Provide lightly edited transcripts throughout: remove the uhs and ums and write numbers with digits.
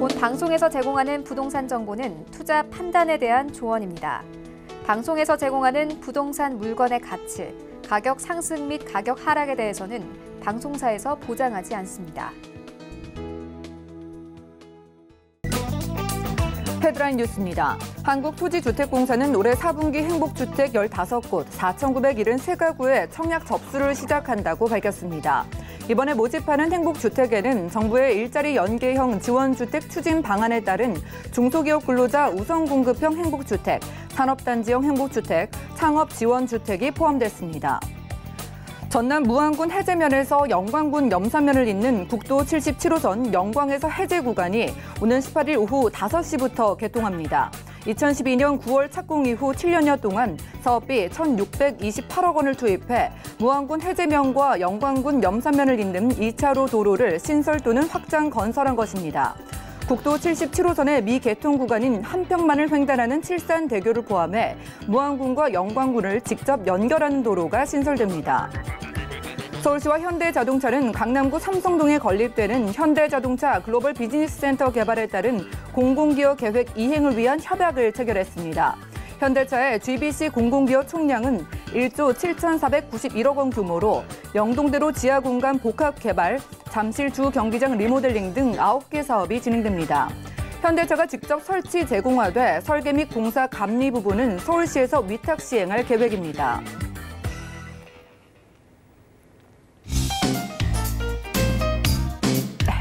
본 방송에서 제공하는 부동산 정보는 투자 판단에 대한 조언입니다. 방송에서 제공하는 부동산 물건의 가치, 가격 상승 및 가격 하락에 대해서는 방송사에서 보장하지 않습니다. 헤드라인 뉴스입니다. 한국토지주택공사는 올해 4분기 행복주택 15곳 4,973가구의 청약 접수를 시작한다고 밝혔습니다. 이번에 모집하는 행복주택에는 정부의 일자리 연계형 지원주택 추진 방안에 따른 중소기업 근로자 우선 공급형 행복주택, 산업단지형 행복주택, 창업지원주택이 포함됐습니다. 전남 무안군 해제면에서 영광군 염산면을 잇는 국도 77호선 영광에서 해제 구간이 오는 18일 오후 5시부터 개통합니다. 2012년 9월 착공 이후 7년여 동안 사업비 1,628억 원을 투입해 무안군 해제면과 영광군 염산면을 잇는 2차로 도로를 신설 또는 확장 건설한 것입니다. 국도 77호선의 미개통 구간인 한평만을 횡단하는 칠산대교를 포함해 무안군과 영광군을 직접 연결하는 도로가 신설됩니다. 서울시와 현대자동차는 강남구 삼성동에 건립되는 현대자동차 글로벌 비즈니스센터 개발에 따른 공공기여 계획 이행을 위한 협약을 체결했습니다. 현대차의 GBC 공공기여 총량은 1조 7,491억 원 규모로 영동대로 지하공간 복합 개발, 잠실 주 경기장 리모델링 등 9개 사업이 진행됩니다. 현대차가 직접 설치 제공하되 설계 및 공사 감리 부분은 서울시에서 위탁 시행할 계획입니다.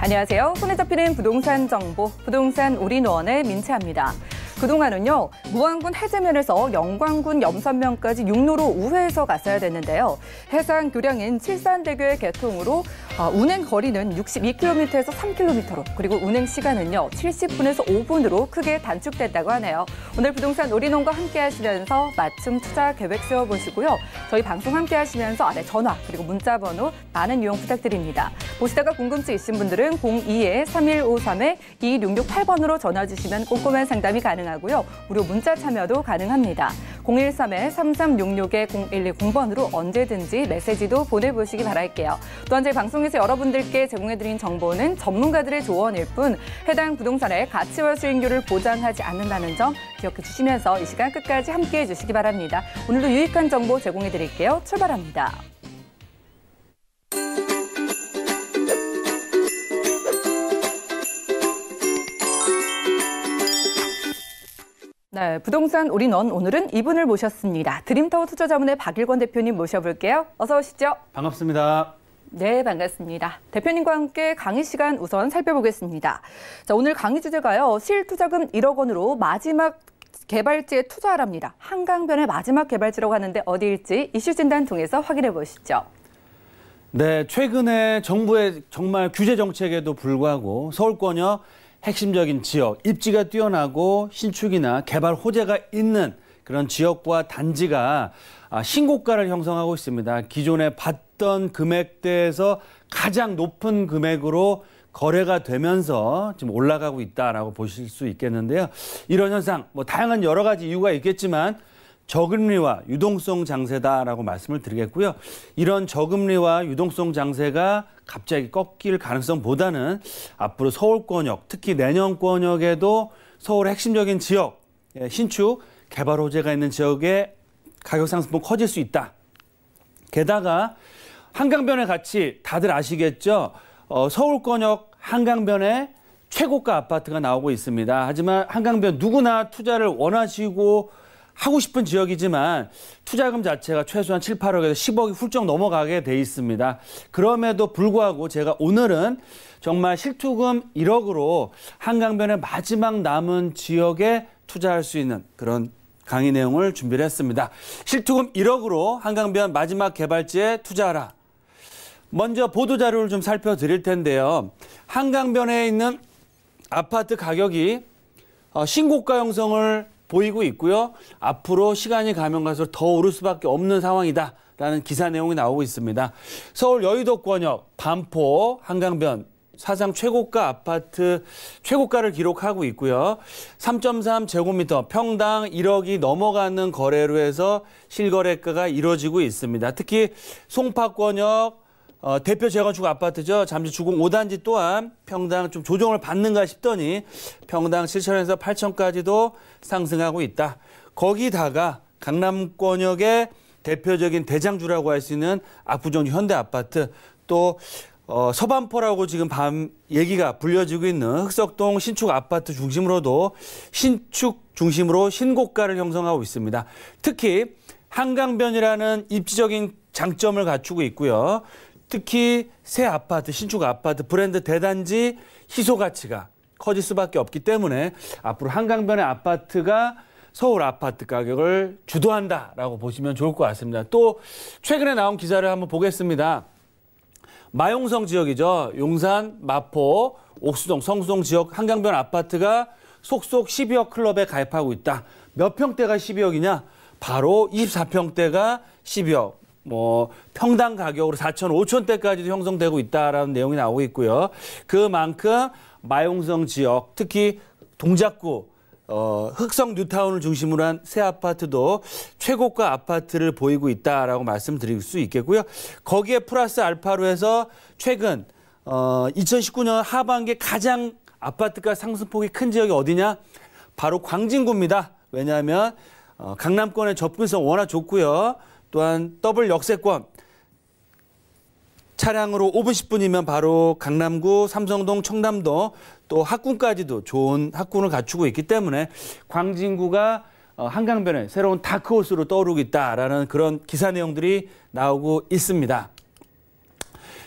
안녕하세요. 손에 잡히는 부동산 정보, 부동산 올인원의 민채합니다. 그동안은요, 무안군 해제면에서 영광군 염산면까지 육로로 우회해서 갔어야 됐는데요. 해상 교량인 칠산대교의 개통으로 운행 거리는 62km에서 3km로, 그리고 운행 시간은요, 70분에서 5분으로 크게 단축됐다고 하네요. 오늘 부동산 올인원과 함께 하시면서 맞춤 투자 계획 세워보시고요. 저희 방송 함께 하시면서 전화, 그리고 문자 번호 많은 이용 부탁드립니다. 보시다가 궁금증 있으신 분들은 02-3153-2668번으로 전화 주시면 꼼꼼한 상담이 가능하고요. 무료 문자 참여도 가능합니다. 013-3366-0110번으로 언제든지 메시지도 보내보시기 바랄게요. 또한 저희 방송에서 여러분들께 제공해드린 정보는 전문가들의 조언일 뿐 해당 부동산의 가치와 수익률을 보장하지 않는다는 점 기억해 주시면서 이 시간 끝까지 함께해 주시기 바랍니다. 오늘도 유익한 정보 제공해드릴게요. 출발합니다. 네, 부동산 올인원 오늘은 이분을 모셨습니다. 드림타워 투자자문의 박일권 대표님 모셔볼게요. 어서 오시죠. 반갑습니다. 네, 반갑습니다. 대표님과 함께 강의 시간 우선 살펴보겠습니다. 자, 오늘 강의 주제가요. 실투자금 1억 원으로 마지막 개발지에 투자하랍니다. 한강변의 마지막 개발지라고 하는데 어디일지 이슈 진단 통해서 확인해 보시죠. 네, 최근에 정부의 정말 규제 정책에도 불구하고 서울권역 핵심적인 지역, 입지가 뛰어나고 신축이나 개발 호재가 있는 그런 지역과 단지가 신고가를 형성하고 있습니다. 기존에 받던 금액대에서 가장 높은 금액으로 거래가 되면서 지금 올라가고 있다라고 보실 수 있겠는데요. 이런 현상, 다양한 여러 가지 이유가 있겠지만 저금리와 유동성 장세다라고 말씀을 드리겠고요. 이런 저금리와 유동성 장세가 갑자기 꺾일 가능성보다는 앞으로 서울권역, 특히 내년권역에도 서울의 핵심적인 지역, 신축, 개발 호재가 있는 지역의 가격 상승폭 커질 수 있다. 게다가 한강변의 가치 다들 아시겠죠? 서울권역 한강변에 최고가 아파트가 나오고 있습니다. 하지만 한강변 누구나 투자를 원하시고 하고 싶은 지역이지만 투자금 자체가 최소한 7, 8억에서 10억이 훌쩍 넘어가게 돼 있습니다. 그럼에도 불구하고 제가 오늘은 정말 실투금 1억으로 한강변의 마지막 남은 지역에 투자할 수 있는 그런 강의 내용을 준비를 했습니다. 실투금 1억으로 한강변 마지막 개발지에 투자하라. 먼저 보도자료를 좀 살펴드릴 텐데요. 한강변에 있는 아파트 가격이 신고가 형성을 보이고 있고요. 앞으로 시간이 가면 갈수록 더 오를 수밖에 없는 상황이다라는 기사 내용이 나오고 있습니다. 서울 여의도권역 반포 한강변 사상 최고가 아파트 최고가를 기록하고 있고요. 3.3제곱미터 평당 1억이 넘어가는 거래로 해서 실거래가가 이루어지고 있습니다. 특히 송파권역 대표 재건축 아파트죠. 잠시 주공 5단지 또한 평당 좀 조정을 받는가 싶더니 평당 7천에서 8천까지도 상승하고 있다. 거기다가 강남권역의 대표적인 대장주라고 할 수 있는 압구정 현대아파트 또 서반포라고 지금 얘기가 불려지고 있는 흑석동 신축 아파트 중심으로도 신축 중심으로 신고가를 형성하고 있습니다. 특히 한강변이라는 입지적인 장점을 갖추고 있고요. 특히 새 아파트, 신축 아파트, 브랜드 대단지 희소 가치가 커질 수밖에 없기 때문에 앞으로 한강변의 아파트가 서울 아파트 가격을 주도한다라고 보시면 좋을 것 같습니다. 또 최근에 나온 기사를 한번 보겠습니다. 마용성 지역이죠. 용산, 마포, 옥수동, 성수동 지역 한강변 아파트가 속속 12억 클럽에 가입하고 있다. 몇 평대가 12억이냐? 바로 24평대가 12억. 평당 가격으로 4천, 5천대까지도 형성되고 있다라는 내용이 나오고 있고요. 그만큼 마용성 지역, 특히 동작구, 흑성 뉴타운을 중심으로 한 새 아파트도 최고가 아파트를 보이고 있다라고 말씀드릴 수 있겠고요. 거기에 플러스 알파로 해서 최근 2019년 하반기에 가장 아파트가 상승폭이 큰 지역이 어디냐? 바로 광진구입니다. 왜냐하면 강남권의 접근성 워낙 좋고요. 또한 더블 역세권, 차량으로 5분 10분이면 바로 강남구, 삼성동, 청담동 또 학군까지도 좋은 학군을 갖추고 있기 때문에 광진구가 한강변에 새로운 다크호스로 떠오르고 있다라는 그런 기사 내용들이 나오고 있습니다.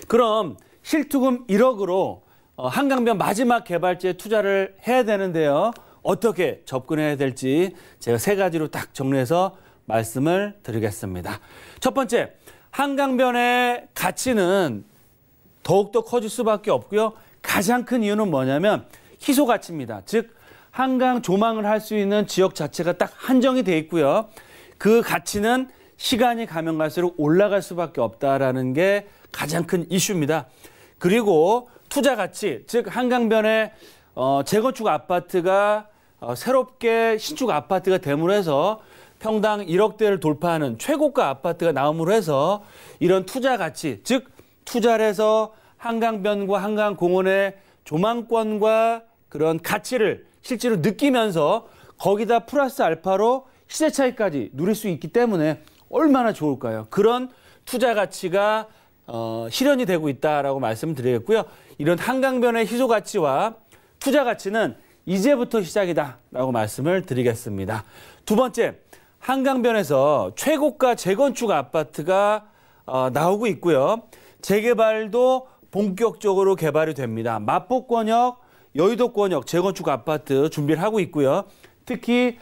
그럼 실투금 1억으로 한강변 마지막 개발지에 투자를 해야 되는데요. 어떻게 접근해야 될지 제가 3가지로 딱 정리해서 말씀을 드리겠습니다. 첫 번째, 한강변의 가치는 더욱더 커질 수밖에 없고요. 가장 큰 이유는 뭐냐면 희소 가치입니다. 즉 한강 조망을 할 수 있는 지역 자체가 딱 한정이 돼 있고요. 그 가치는 시간이 가면 갈수록 올라갈 수밖에 없다라는 게 가장 큰 이슈입니다. 그리고 투자 가치, 즉 한강변의 재건축 아파트가 새롭게 신축 아파트가 됨으로 해서 평당 1억대를 돌파하는 최고가 아파트가 나옴으로 해서 이런 투자 가치, 즉 투자를 해서 한강변과 한강공원의 조망권과 그런 가치를 실제로 느끼면서 거기다 플러스 알파로 시세 차익까지 누릴 수 있기 때문에 얼마나 좋을까요? 그런 투자 가치가 실현이 되고 있다라고 말씀드리겠고요. 이런 한강변의 희소 가치와 투자 가치는 이제부터 시작이다라고 말씀을 드리겠습니다. 두 번째, 한강변에서 최고가 재건축 아파트가 나오고 있고요. 재개발도 본격적으로 개발이 됩니다. 마포권역, 여의도권역 재건축 아파트 준비를 하고 있고요. 특히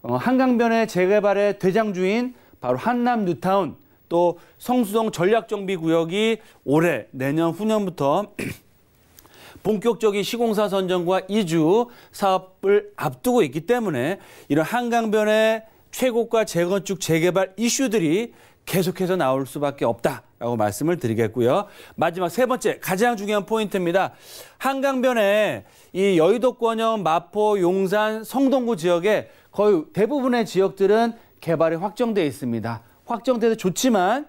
한강변의 재개발의 대장주인 바로 한남 뉴타운 또 성수동 전략정비구역이 올해 내년 후년부터 본격적인 시공사 선정과 이주 사업을 앞두고 있기 때문에 이런 한강변의 최고가 재건축 재개발 이슈들이 계속해서 나올 수밖에 없다라고 말씀을 드리겠고요. 마지막 3번째 가장 중요한 포인트입니다. 한강변에 이 여의도권역, 마포, 용산, 성동구 지역에 거의 대부분의 지역들은 개발이 확정돼 있습니다. 확정돼도 좋지만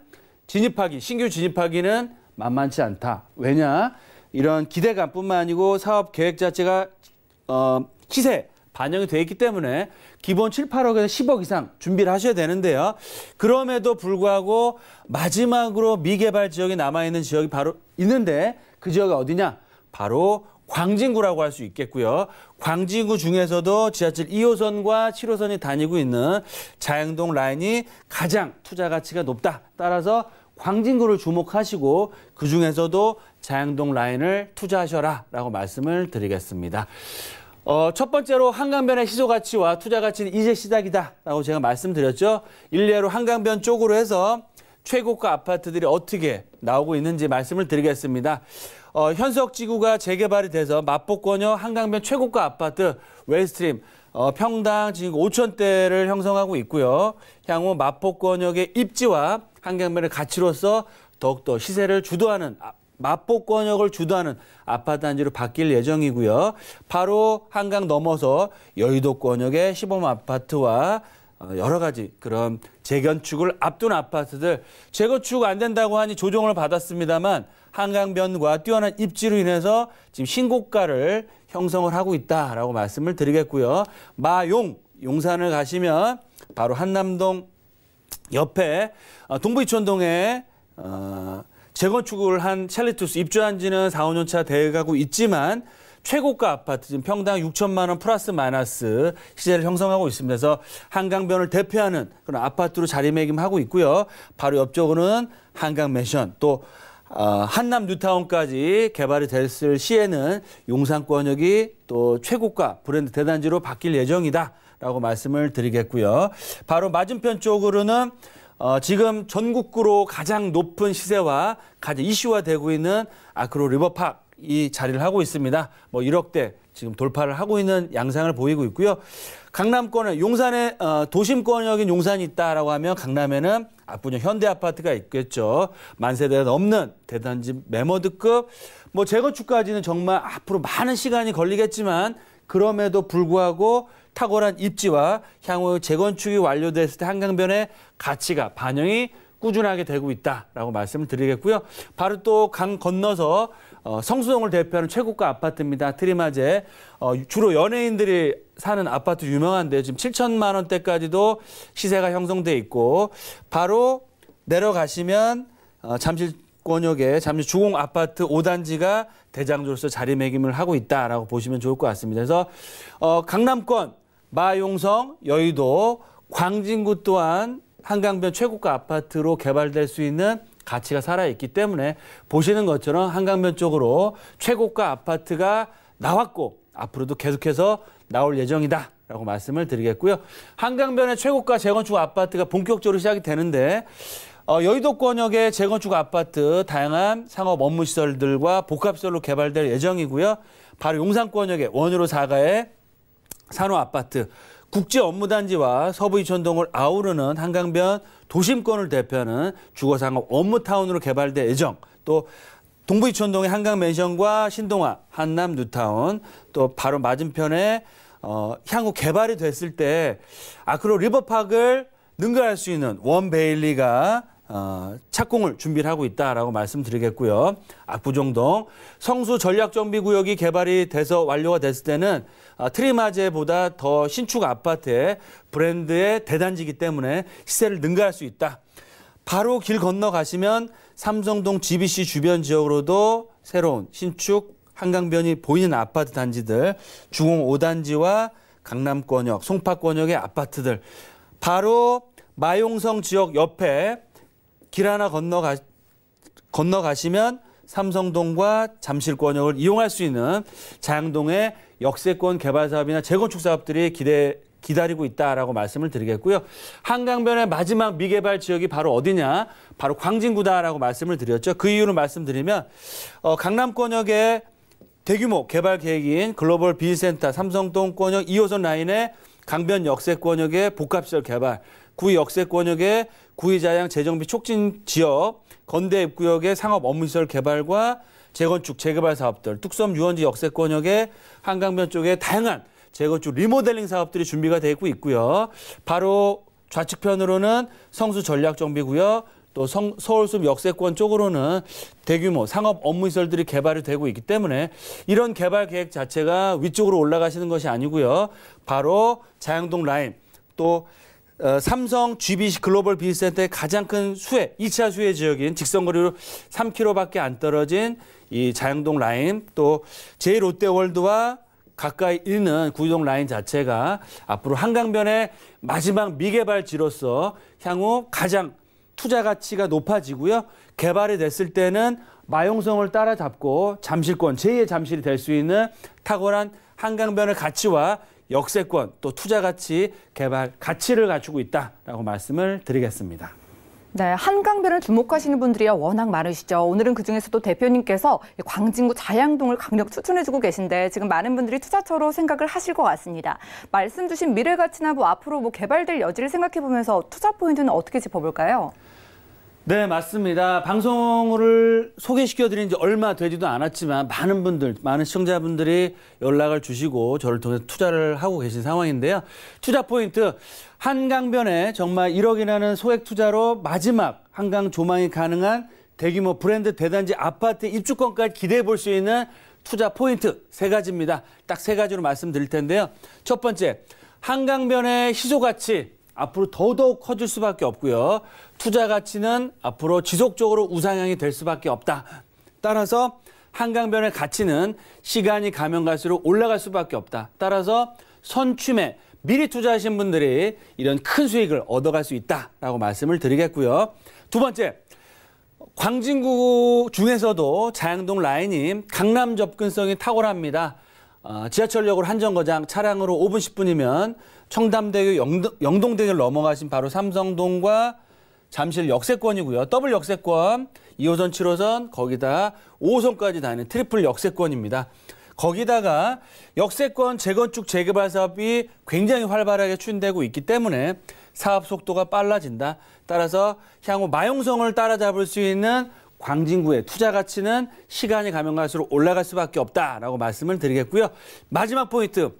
신규 진입하기는 만만치 않다. 왜냐? 이런 기대감뿐만 아니고 사업 계획 자체가 시세 반영이 되어 있기 때문에 기본 7, 8억에서 10억 이상 준비를 하셔야 되는데요. 그럼에도 불구하고 마지막으로 미개발 지역이 남아있는 지역이 바로 있는데 그 지역이 어디냐? 바로 광진구라고 할 수 있겠고요. 광진구 중에서도 지하철 2호선과 7호선이 다니고 있는 자양동 라인이 가장 투자 가치가 높다. 따라서 광진구를 주목하시고 그중에서도 자양동 라인을 투자하셔라라고 말씀을 드리겠습니다. 첫 번째로 한강변의 희소 가치와 투자 가치는 이제 시작이다라고 제가 말씀드렸죠. 일례로 한강변 쪽으로 해서 최고가 아파트들이 어떻게 나오고 있는지 말씀을 드리겠습니다. 현석지구가 재개발이 돼서 마포권역 한강변 최고가 아파트 웨스트림 평당 지금 5천대를 형성하고 있고요. 향후 마포권역의 입지와 한강변의 가치로서 더욱더 시세를 주도하는 마포권역을 주도하는 아파트 단지로 바뀔 예정이고요. 바로 한강 넘어서 여의도권역의 시범 아파트와 여러 가지 그런 재건축을 앞둔 아파트들 재건축 안 된다고 하니 조정을 받았습니다만 한강변과 뛰어난 입지로 인해서 지금 신고가를 형성을 하고 있다라고 말씀을 드리겠고요. 용산을 가시면 바로 한남동 옆에 동부이촌동에 재건축을 한 첼리투스 입주한 지는 4, 5년 차 돼가고 있지만 최고가 아파트 지금 평당 6천만 원 플러스 마이너스 시세를 형성하고 있습니다. 그래서 한강변을 대표하는 그런 아파트로 자리매김하고 있고요. 바로 옆쪽으로는 한강맨션 또 한남 뉴타운까지 개발이 됐을 시에는 용산권역이 또 최고가 브랜드 대단지로 바뀔 예정이다라고 말씀을 드리겠고요. 바로 맞은편 쪽으로는 지금 전국구로 가장 높은 시세와 가장 이슈화되고 있는 아크로 리버파크 이 자리를 하고 있습니다. 1억대 지금 돌파를 하고 있는 양상을 보이고 있고요. 강남권은 용산에 도심권역인 용산이 있다라고 하면 강남에는 압구정 현대아파트가 있겠죠. 10,000세대가 넘는 대단지 매머드급 재건축까지는 정말 앞으로 많은 시간이 걸리겠지만 그럼에도 불구하고 탁월한 입지와 향후 재건축이 완료됐을 때 한강변의 가치가 반영이 꾸준하게 되고 있다라고 말씀을 드리겠고요. 바로 또 강 건너서 성수동을 대표하는 최고가 아파트입니다. 트리마제. 주로 연예인들이 사는 아파트 유명한데 지금 7천만 원대까지도 시세가 형성돼 있고 바로 내려가시면 잠실권역의 잠실 주공 아파트 5단지가 대장주로서 자리매김을 하고 있다라고 보시면 좋을 것 같습니다. 그래서 강남권, 마용성, 여의도, 광진구 또한 한강변 최고가 아파트로 개발될 수 있는 가치가 살아있기 때문에 보시는 것처럼 한강변 쪽으로 최고가 아파트가 나왔고 앞으로도 계속해서 나올 예정이다라고 말씀을 드리겠고요. 한강변의 최고가 재건축 아파트가 본격적으로 시작이 되는데 여의도권역의 재건축 아파트 다양한 상업 업무시설들과 복합시설로 개발될 예정이고요. 바로 용산권역의 원유로 4가의 산호아파트 국제업무단지와 서부이촌동을 아우르는 한강변 도심권을 대표하는 주거상업 업무타운으로 개발될 예정. 또 동부이촌동의 한강맨션과 신동아, 한남 뉴타운 또 바로 맞은편에 향후 개발이 됐을 때 아크로 리버파크를 능가할 수 있는 원베일리가 착공을 준비를 하고 있다라고 말씀드리겠고요. 압구정동 성수 전략정비구역이 개발이 돼서 완료가 됐을 때는 트리마제보다 더 신축 아파트의 브랜드의 대단지이기 때문에 시세를 능가할 수 있다. 바로 길 건너가시면 삼성동 GBC 주변 지역으로도 새로운 신축 한강변이 보이는 아파트 단지들 주공 5단지와 강남권역, 송파권역의 아파트들 바로 마용성 지역 옆에 길 하나 건너가시면 삼성동과 잠실권역을 이용할 수 있는 자양동의 역세권 개발 사업이나 재건축 사업들이 기다리고 있다라고 말씀을 드리겠고요. 한강변의 마지막 미개발 지역이 바로 어디냐? 바로 광진구다라고 말씀을 드렸죠. 그 이유를 말씀드리면 강남권역의 대규모 개발 계획인 글로벌 비즈센터 삼성동권역 2호선 라인의 강변 역세권역의 복합시설 개발, 구의 역세권역의 구의자양 재정비 촉진 지역, 건대 입구역의 상업 업무시설 개발과 재건축, 재개발 사업들, 뚝섬 유원지 역세권역의 한강변 쪽에 다양한 재건축 리모델링 사업들이 준비가 되고 있고요. 바로 좌측편으로는 성수 전략정비구역, 또 서울숲 역세권 쪽으로는 대규모 상업 업무시설들이 개발이 되고 있기 때문에 이런 개발 계획 자체가 위쪽으로 올라가시는 것이 아니고요. 바로 자양동 라인, 또 삼성 GBC 글로벌 비즈센터의 가장 큰 수혜, 2차 수혜 지역인 직선거리로 3km밖에 안 떨어진 이 자양동 라인, 또 제1롯데월드와 가까이 있는 구이동 라인 자체가 앞으로 한강변의 마지막 미개발지로서 향후 가장 투자 가치가 높아지고요. 개발이 됐을 때는 마용성을 따라잡고 잠실권, 제2의 잠실이 될 수 있는 탁월한 한강변의 가치와 역세권, 또 투자 가치, 개발 가치를 갖추고 있다라고 말씀을 드리겠습니다. 네, 한강변을 주목하시는 분들이 워낙 많으시죠. 오늘은 그중에서도 대표님께서 광진구 자양동을 강력 추천해주고 계신데 지금 많은 분들이 투자처로 생각을 하실 것 같습니다. 말씀 주신 미래 가치나 앞으로 개발될 여지를 생각해보면서 투자 포인트는 어떻게 짚어볼까요? 네, 맞습니다. 방송을 소개시켜드린 지 얼마 되지도 않았지만 많은 시청자분들이 연락을 주시고 저를 통해 투자를 하고 계신 상황인데요. 투자 포인트, 한강변에 정말 1억이라는 소액 투자로 마지막 한강 조망이 가능한 대규모 브랜드 대단지 아파트 입주권까지 기대해 볼 수 있는 투자 포인트 3가지입니다. 딱 3가지로 말씀드릴 텐데요. 첫 번째, 한강변의 희소 가치 앞으로 더더욱 커질 수밖에 없고요. 투자 가치는 앞으로 지속적으로 우상향이 될 수밖에 없다. 따라서 한강변의 가치는 시간이 가면 갈수록 올라갈 수밖에 없다. 따라서 선취매, 미리 투자하신 분들이 이런 큰 수익을 얻어갈 수 있다라고 말씀을 드리겠고요. 두 번째, 광진구 중에서도 자양동 라인이 강남 접근성이 탁월합니다. 지하철역으로 한정거장 차량으로 5분 10분이면 청담대교 영동대교를 넘어가신 바로 삼성동과 잠실 역세권이고요. 더블 역세권, 2호선, 7호선, 거기다 5호선까지 다니는 트리플 역세권입니다. 거기다가 역세권 재건축 재개발 사업이 굉장히 활발하게 추진되고 있기 때문에 사업 속도가 빨라진다. 따라서 향후 마용성을 따라잡을 수 있는 광진구의 투자 가치는 시간이 가면 갈수록 올라갈 수밖에 없다라고 말씀을 드리겠고요. 마지막 포인트,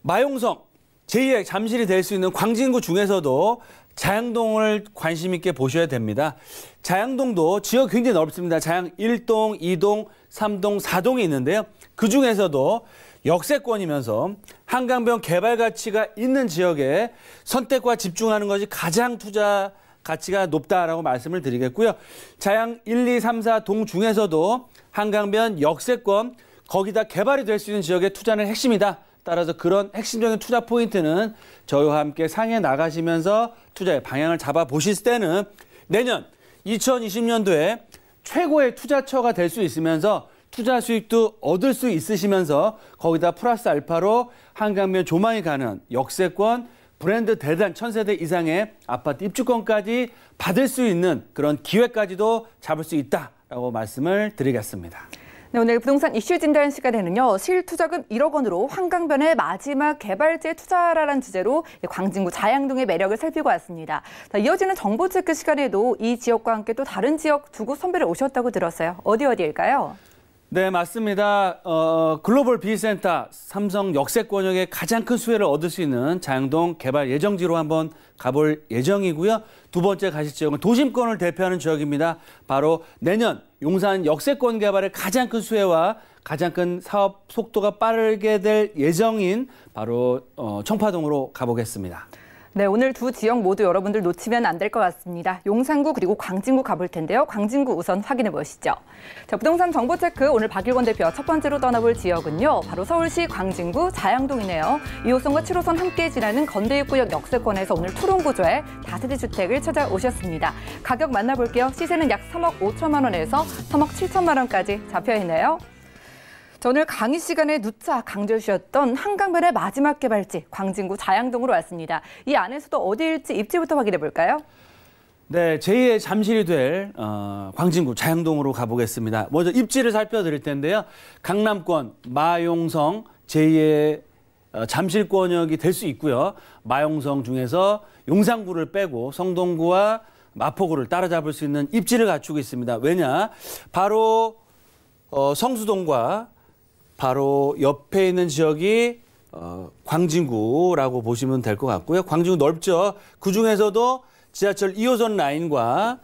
마용성, 제2의 잠실이 될 수 있는 광진구 중에서도 자양동을 관심 있게 보셔야 됩니다. 자양동도 지역이 굉장히 넓습니다. 자양 1동, 2동, 3동, 4동이 있는데요. 그중에서도 역세권이면서 한강변 개발 가치가 있는 지역에 선택과 집중하는 것이 가장 투자 가치가 높다라고 말씀을 드리겠고요. 자양 1, 2, 3, 4동 중에서도 한강변 역세권, 거기다 개발이 될 수 있는 지역의 투자는 핵심이다. 따라서 그런 핵심적인 투자 포인트는 저희와 함께 상해 나가시면서 투자의 방향을 잡아보실 때는 내년 2020년도에 최고의 투자처가 될 수 있으면서 투자 수익도 얻을 수 있으시면서 거기다 플러스 알파로 한강변 조망이 가는 역세권, 브랜드 대단 1000세대 이상의 아파트 입주권까지 받을 수 있는 그런 기회까지도 잡을 수 있다라고 말씀을 드리겠습니다. 네, 오늘 부동산 이슈 진단 시간에는요. 실투자금 1억 원으로 한강변의 마지막 개발지에 투자하라는 주제로 광진구 자양동의 매력을 살피고 왔습니다. 자, 이어지는 정보 체크 시간에도 이 지역과 함께 또 다른 지역 두 곳 선별해 오셨다고 들었어요. 어디일까요? 네, 맞습니다. 글로벌 비센터 삼성 역세권역에 가장 큰 수혜를 얻을 수 있는 자양동 개발 예정지로 한번 가볼 예정이고요. 두 번째 가실 지역은 도심권을 대표하는 지역입니다. 바로 내년 용산 역세권 개발의 가장 큰 수혜와 가장 큰 사업 속도가 빠르게 될 예정인 바로 청파동으로 가보겠습니다. 네, 오늘 두 지역 모두 여러분들 놓치면 안 될 것 같습니다. 용산구 그리고 광진구 가볼 텐데요. 광진구 우선 확인해 보시죠. 자, 부동산 정보 체크 오늘 박일권 대표 첫 번째로 떠나볼 지역은요. 바로 서울시 광진구 자양동이네요. 2호선과 7호선 함께 지나는 건대입구역 역세권에서 오늘 투룸 구조의 다세대 주택을 찾아오셨습니다. 가격 만나볼게요. 시세는 약 3억 5천만 원에서 3억 7천만 원까지 잡혀있네요. 오늘 강의 시간에 누차 강조해 주셨던 한강변의 마지막 개발지 광진구 자양동으로 왔습니다. 이 안에서도 어디일지 입지부터 확인해 볼까요? 네, 제2의 잠실이 될 광진구 자양동으로 가보겠습니다. 먼저 입지를 살펴드릴 텐데요. 강남권 마용성 제2의 잠실권역이 될 수 있고요. 마용성 중에서 용산구를 빼고 성동구와 마포구를 따라잡을 수 있는 입지를 갖추고 있습니다. 왜냐? 바로 성수동과 바로 옆에 있는 지역이 광진구라고 보시면 될 것 같고요. 광진구 넓죠. 그중에서도 지하철 2호선 라인과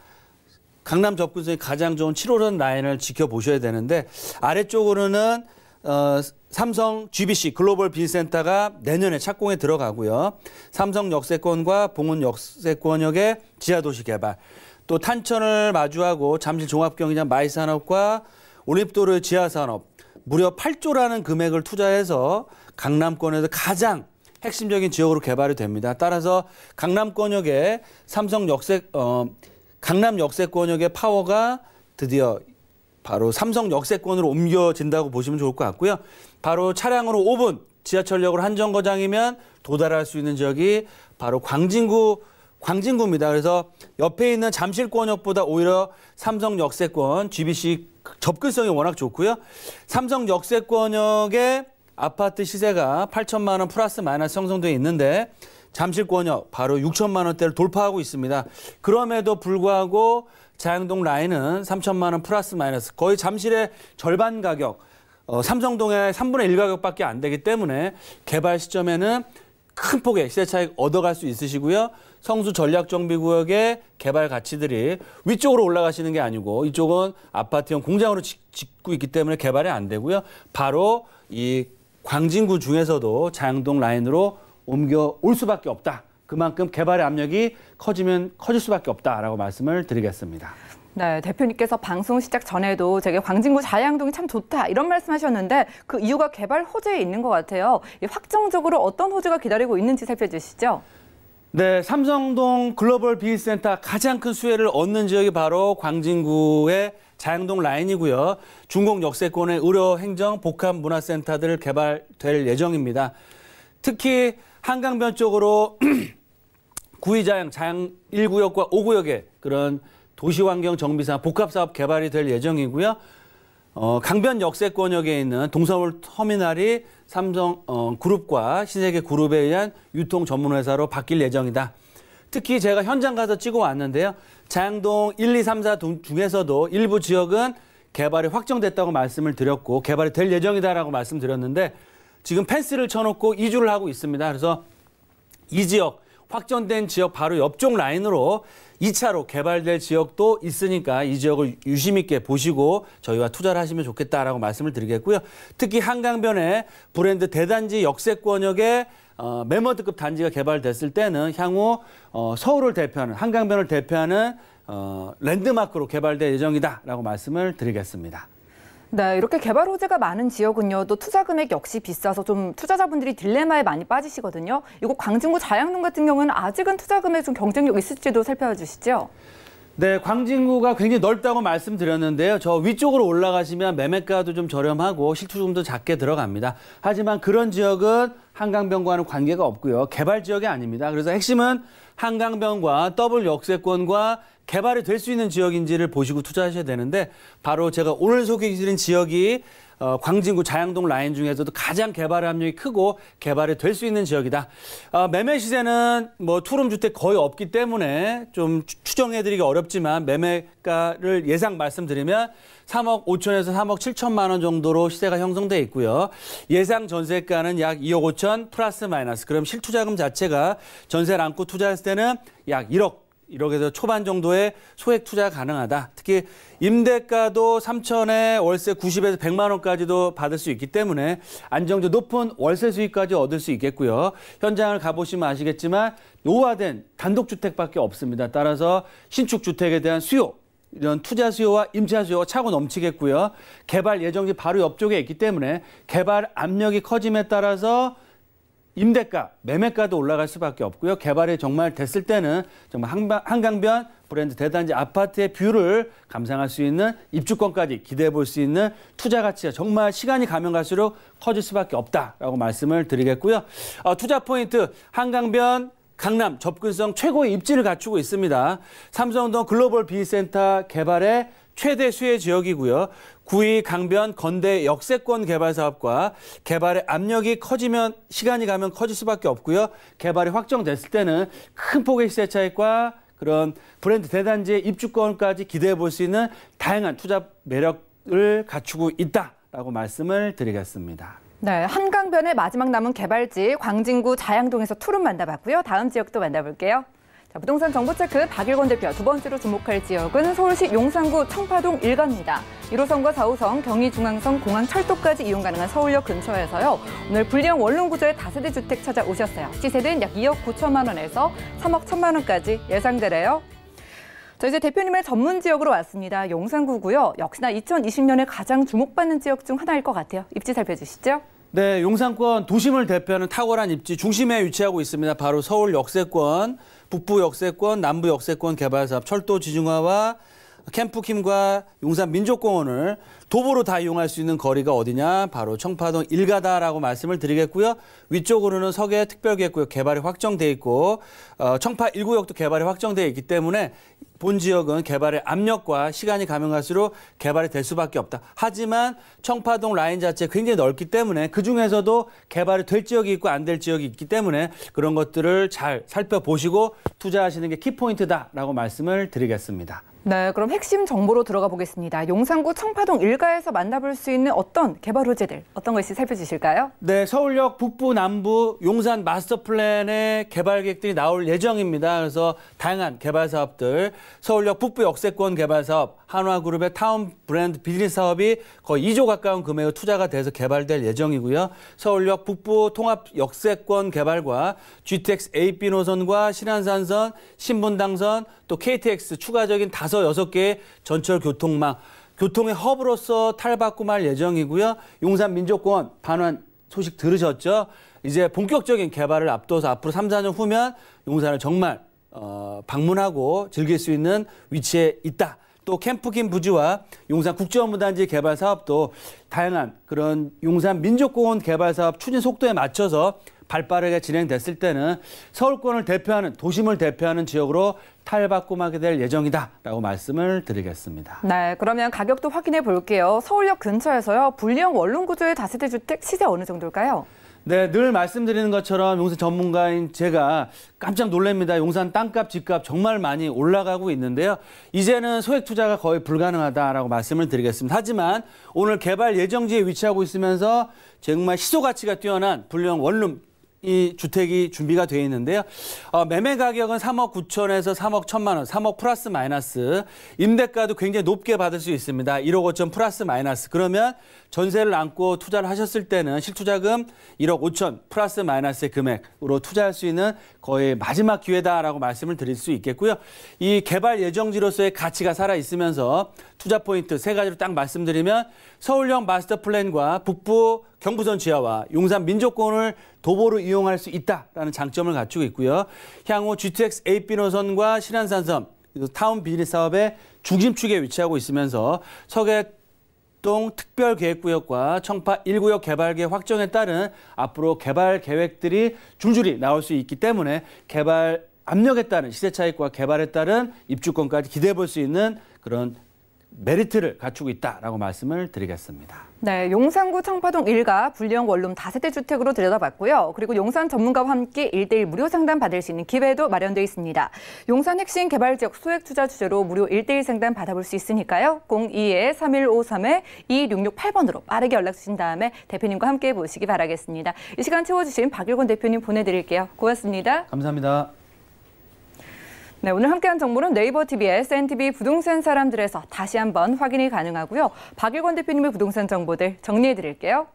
강남 접근성이 가장 좋은 7호선 라인을 지켜보셔야 되는데 아래쪽으로는 삼성 GBC 글로벌 비센터가 내년에 착공에 들어가고요. 삼성 역세권과 봉은 역세권역의 지하도시 개발, 또 탄천을 마주하고 잠실 종합경기장 마이산업과 올림픽도로의 지하산업, 무려 8조라는 금액을 투자해서 강남권에서 가장 핵심적인 지역으로 개발이 됩니다. 따라서 강남권역에 강남 역세권역의 파워가 드디어 바로 삼성 역세권으로 옮겨진다고 보시면 좋을 것 같고요. 바로 차량으로 5분, 지하철역으로 한정거장이면 도달할 수 있는 지역이 바로 광진구입니다. 그래서 옆에 있는 잠실권역보다 오히려 삼성 역세권, GBC 접근성이 워낙 좋고요. 삼성 역세권역의 아파트 시세가 8천만 원 플러스 마이너스 형성되어 있는데 잠실권역 바로 6천만 원대를 돌파하고 있습니다. 그럼에도 불구하고 자양동 라인은 3천만 원 플러스 마이너스 거의 잠실의 절반 가격, 삼성동의 3분의 1 가격밖에 안 되기 때문에 개발 시점에는 큰 폭의 시세 차익 얻어갈 수 있으시고요. 성수 전략정비구역의 개발 가치들이 위쪽으로 올라가시는 게 아니고 이쪽은 아파트형 공장으로 짓고 있기 때문에 개발이 안 되고요. 바로 이 광진구 중에서도 자양동 라인으로 옮겨올 수밖에 없다. 그만큼 개발의 압력이 커지면 커질 수밖에 없다라고 말씀을 드리겠습니다. 네, 대표님께서 방송 시작 전에도 제가 광진구 자양동이 참 좋다 이런 말씀하셨는데 그 이유가 개발 호재에 있는 것 같아요. 확정적으로 어떤 호재가 기다리고 있는지 살펴주시죠. 네, 삼성동 글로벌 비즈센터 가장 큰 수혜를 얻는 지역이 바로 광진구의 자양동 라인이고요. 중공 역세권의 의료, 행정, 복합 문화센터들 개발될 예정입니다. 특히 한강변 쪽으로 구의자양, 자양 1구역과 5구역의 그런 도시환경 정비사 복합사업 개발이 될 예정이고요. 강변 역세권역에 있는 동서울 터미널이 삼성 그룹과 신세계 그룹에 의한 유통 전문회사로 바뀔 예정이다. 특히 제가 현장 가서 찍어 왔는데요. 자양동 1, 2, 3, 4 중에서도 일부 지역은 개발이 확정됐다고 말씀을 드렸고 개발이 될 예정이다라고 말씀드렸는데 지금 펜스를 쳐놓고 이주를 하고 있습니다. 그래서 이 지역, 확정된 지역 바로 옆쪽 라인으로 2차로 개발될 지역도 있으니까 이 지역을 유심 있게 보시고 저희와 투자를 하시면 좋겠다라고 말씀을 드리겠고요. 특히 한강변에 브랜드 대단지 역세권역에 매머드급 단지가 개발됐을 때는 향후 서울을 대표하는 한강변을 대표하는 랜드마크로 개발될 예정이다라고 말씀을 드리겠습니다. 네, 이렇게 개발 호재가 많은 지역은요. 또 투자 금액 역시 비싸서 좀 투자자분들이 딜레마에 많이 빠지시거든요. 이곳 광진구 자양동 같은 경우는 아직은 투자 금액 좀 경쟁력 있을지도 살펴주시죠. 네, 광진구가 굉장히 넓다고 말씀드렸는데요. 저 위쪽으로 올라가시면 매매가도 좀 저렴하고 실투금도 작게 들어갑니다. 하지만 그런 지역은 한강변과는 관계가 없고요. 개발 지역이 아닙니다. 그래서 핵심은 한강변과 더블 역세권과 개발이 될 수 있는 지역인지를 보시고 투자하셔야 되는데 바로 제가 오늘 소개해드린 지역이 광진구 자양동 라인 중에서도 가장 개발 압력이 크고 개발이 될 수 있는 지역이다. 매매 시세는 뭐 투룸주택 거의 없기 때문에 좀 추정해드리기 어렵지만 매매가를 예상 말씀드리면 3억 5천에서 3억 7천만 원 정도로 시세가 형성돼 있고요. 예상 전세가는 약 2억 5천 플러스 마이너스. 그럼 실투자금 자체가 전세를 안고 투자했을 때는 약 1억에서 초반 정도의 소액 투자가 가능하다. 특히 임대가도 3천에 월세 90에서 100만 원까지도 받을 수 있기 때문에 안정적 높은 월세 수익까지 얻을 수 있겠고요. 현장을 가보시면 아시겠지만 노후화된 단독주택밖에 없습니다. 따라서 신축주택에 대한 수요, 이런 투자 수요와 임차 수요가 차고 넘치겠고요. 개발 예정지 바로 옆쪽에 있기 때문에 개발 압력이 커짐에 따라서 임대가, 매매가도 올라갈 수밖에 없고요. 개발이 정말 됐을 때는 정말 한강변 브랜드 대단지 아파트의 뷰를 감상할 수 있는 입주권까지 기대해 볼 수 있는 투자 가치가 정말 시간이 가면 갈수록 커질 수밖에 없다라고 말씀을 드리겠고요. 투자 포인트 한강변 강남 접근성 최고의 입지를 갖추고 있습니다. 삼성동 글로벌 비센터 개발의 최대 수혜 지역이고요. 구의 강변 건대 역세권 개발 사업과 개발의 압력이 커지면 시간이 가면 커질 수밖에 없고요. 개발이 확정됐을 때는 큰 폭의 시세 차익과 그런 브랜드 대단지의 입주권까지 기대해 볼 수 있는 다양한 투자 매력을 갖추고 있다라고 말씀을 드리겠습니다. 네, 한강변의 마지막 남은 개발지 광진구 자양동에서 투룸 만나봤고요. 다음 지역도 만나볼게요. 자, 부동산 정보체크 박일권 대표 두 번째로 주목할 지역은 서울시 용산구 청파동 일가입니다. 1호선과 4호선, 경의중앙선, 공항철도까지 이용 가능한 서울역 근처에서요. 오늘 분리형 원룸 구조의 다세대 주택 찾아오셨어요. 시세는 약 2억 9천만 원에서 3억 1천만 원까지 예상되래요. 자, 이제 대표님의 전문 지역으로 왔습니다. 용산구고요. 역시나 2020년에 가장 주목받는 지역 중 하나일 것 같아요. 입지 살펴주시죠. 네, 용산권 도심을 대표하는 탁월한 입지 중심에 위치하고 있습니다. 바로 서울 역세권, 북부 역세권, 남부 역세권 개발 사업, 철도 지중화와 캠프킴과 용산 민족공원을 도보로 다 이용할 수 있는 거리가 어디냐? 바로 청파동 일가다라고 말씀을 드리겠고요. 위쪽으로는 서계 특별계획구역 개발이 확정돼 있고 청파 1구역도 개발이 확정돼 있기 때문에 본 지역은 개발의 압력과 시간이 가면 갈수록 개발이 될 수밖에 없다. 하지만 청파동 라인 자체가 굉장히 넓기 때문에 그중에서도 개발이 될 지역이 있고 안 될 지역이 있기 때문에 그런 것들을 잘 살펴보시고 투자하시는 게 키포인트다라고 말씀을 드리겠습니다. 네, 그럼 핵심 정보로 들어가 보겠습니다. 용산구 청파동 일가에서 만나볼 수 있는 어떤 개발 호재들, 어떤 것이 살펴주실까요? 네, 서울역 북부, 남부, 용산 마스터 플랜의 개발 계획들이 나올 예정입니다. 그래서 다양한 개발 사업들, 서울역 북부 역세권 개발 사업, 한화그룹의 타운 브랜드 비즈니스 사업이 거의 2조 가까운 금액의 투자가 돼서 개발될 예정이고요. 서울역 북부 통합 역세권 개발과 GTX AB 노선과 신안산선, 신분당선, 또 KTX 추가적인 6개의 전철 교통망, 교통의 허브로서 탈바꿈할 예정이고요. 용산 민족공원 반환 소식 들으셨죠? 이제 본격적인 개발을 앞둬서 앞으로 3, 4년 후면 용산을 정말 방문하고 즐길 수 있는 위치에 있다. 또 캠프긴 부지와 용산 국제업무단지 개발 사업도 다양한 그런 용산 민족공원 개발 사업 추진 속도에 맞춰서 발빠르게 진행됐을 때는 서울권을 대표하는, 도심을 대표하는 지역으로 탈바꿈하게 될 예정이다라고 말씀을 드리겠습니다. 네, 그러면 가격도 확인해 볼게요. 서울역 근처에서요, 불리형 원룸 구조의 다세대 주택 시세 어느 정도일까요? 네, 늘 말씀드리는 것처럼 용산 전문가인 제가 깜짝 놀랍니다. 용산 땅값, 집값 정말 많이 올라가고 있는데요. 이제는 소액 투자가 거의 불가능하다라고 말씀을 드리겠습니다. 하지만 오늘 개발 예정지에 위치하고 있으면서 정말 희소 가치가 뛰어난 불리형 원룸 이 주택이 준비가 되어 있는데요. 매매 가격은 3억 9천에서 3억 1천만 원, 3억 플러스 마이너스. 임대가도 굉장히 높게 받을 수 있습니다. 1억 5천 플러스 마이너스. 그러면 전세를 안고 투자를 하셨을 때는 실투자금 1억 5천 플러스 마이너스의 금액으로 투자할 수 있는 거의 마지막 기회다라고 말씀을 드릴 수 있겠고요. 이 개발 예정지로서의 가치가 살아있으면서 투자 포인트 3가지로 딱 말씀드리면 서울역 마스터 플랜과 북부 경부선 지하와 용산 민족공원을 도보로 이용할 수 있다라는 장점을 갖추고 있고요. 향후 GTX AB 노선과 신안산선, 타운 비즈니스 사업의 중심축에 위치하고 있으면서 서계동 특별계획구역과 청파 1구역 개발계획 확정에 따른 앞으로 개발 계획들이 줄줄이 나올 수 있기 때문에 개발 압력에 따른 시세 차익과 개발에 따른 입주권까지 기대해 볼 수 있는 그런 메리트를 갖추고 있다라고 말씀을 드리겠습니다. 네, 용산구 청파동 1가 불리형 원룸 다세대 주택으로 들여다봤고요. 그리고 용산 전문가와 함께 1:1 무료 상담 받을 수 있는 기회도 마련되어 있습니다. 용산 핵심 개발 지역 소액 투자 주제로 무료 1:1 상담 받아볼 수 있으니까요. 02-3153-2668번으로 빠르게 연락 주신 다음에 대표님과 함께 보시기 바라겠습니다. 이 시간 채워주신 박일권 대표님 보내드릴게요. 고맙습니다. 감사합니다. 네, 오늘 함께한 정보는 네이버 TV의 SNTV 부동산 사람들에서 다시 한번 확인이 가능하고요. 박일권 대표님의 부동산 정보들 정리해드릴게요.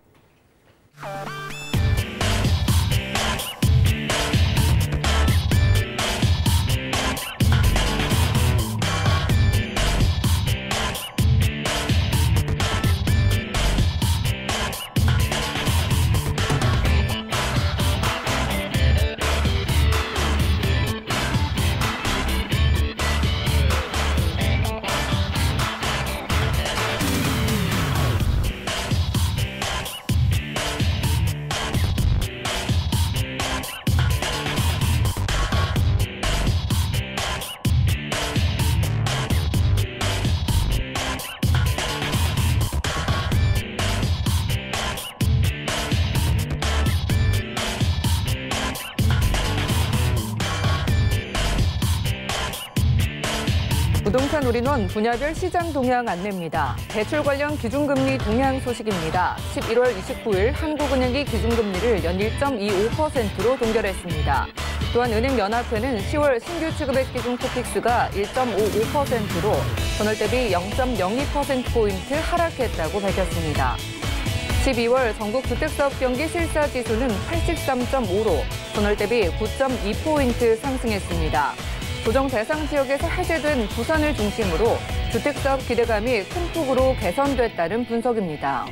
부동산 올인원 분야별 시장 동향 안내입니다. 대출 관련 기준금리 동향 소식입니다. 11월 29일 한국은행이 기준금리를 연 1.25%로 동결했습니다. 또한 은행연합회는 10월 신규 취급액 기준 코픽스가 1.55%로 전월 대비 0.02%포인트 하락했다고 밝혔습니다. 12월 전국 주택사업 경기 실사지수는 83.5로 전월 대비 9.2포인트 상승했습니다. 조정 대상 지역에서 해제된 부산을 중심으로 주택사업 기대감이 큰 폭으로 개선됐다는 분석입니다.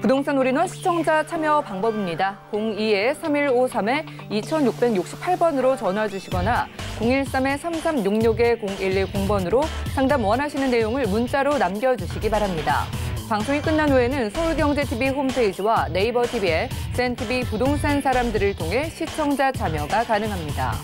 부동산 올인원 시청자 참여 방법입니다. 02-3153-2668번으로 전화 주시거나 013-3366-0110번으로 상담 원하시는 내용을 문자로 남겨주시기 바랍니다. 방송이 끝난 후에는 서울경제TV 홈페이지와 네이버 TV의 SNTV 부동산 사람들을 통해 시청자 참여가 가능합니다.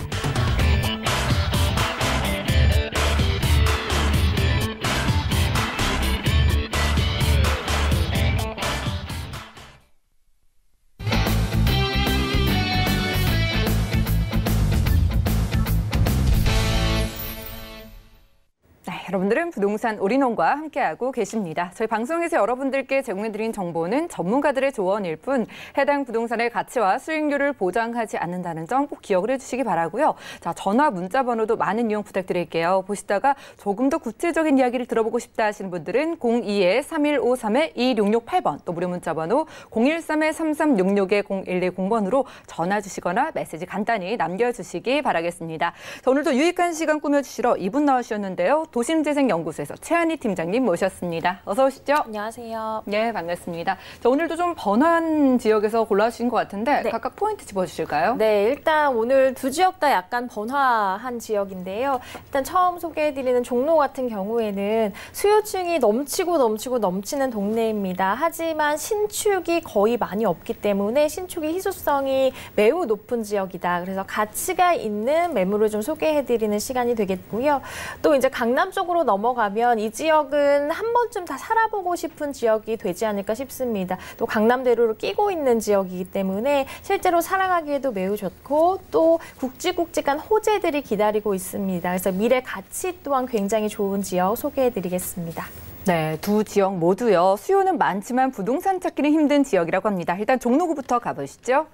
여러분들은 부동산 올인원과 함께하고 계십니다. 저희 방송에서 여러분들께 제공해드린 정보는 전문가들의 조언일 뿐 해당 부동산의 가치와 수익률을 보장하지 않는다는 점 꼭 기억을 해주시기 바라고요. 자, 전화, 문자 번호도 많은 이용 부탁드릴게요. 보시다가 조금 더 구체적인 이야기를 들어보고 싶다 하시는 분들은 02-3153-2668번 또 무료 문자 번호 013-3366-0110번으로 전화 주시거나 메시지 간단히 남겨주시기 바라겠습니다. 자, 오늘도 유익한 시간 꾸며주시러 이분 나오셨는데요. 도심재생연구소에서 최한희 팀장님 모셨습니다. 어서 오시죠. 안녕하세요. 네, 반갑습니다. 자, 오늘도 좀 번화한 지역에서 골라주신 것 같은데 네. 각각 포인트 짚어주실까요? 네, 일단 오늘 두 지역 다 약간 번화한 지역인데요. 일단 처음 소개해드리는 종로 같은 경우에는 수요층이 넘치는 동네입니다. 하지만 신축이 거의 많이 없기 때문에 신축의 희소성이 매우 높은 지역이다. 그래서 가치가 있는 매물을 좀 소개해드리는 시간이 되겠고요. 또 이제 강남 쪽으로 넘어가면 이 지역은 한 번쯤 다 살아보고 싶은 지역이 되지 않을까 싶습니다. 또 강남대로를 끼고 있는 지역이기 때문에 실제로 살아가기에도 매우 좋고 또 굵직굵직한 호재들이 기다리고 있습니다. 그래서 미래 가치 또한 굉장히 좋은 지역 소개해드리겠습니다. 네, 두 지역 모두요. 수요는 많지만 부동산 찾기는 힘든 지역이라고 합니다. 일단 종로구부터 가보시죠.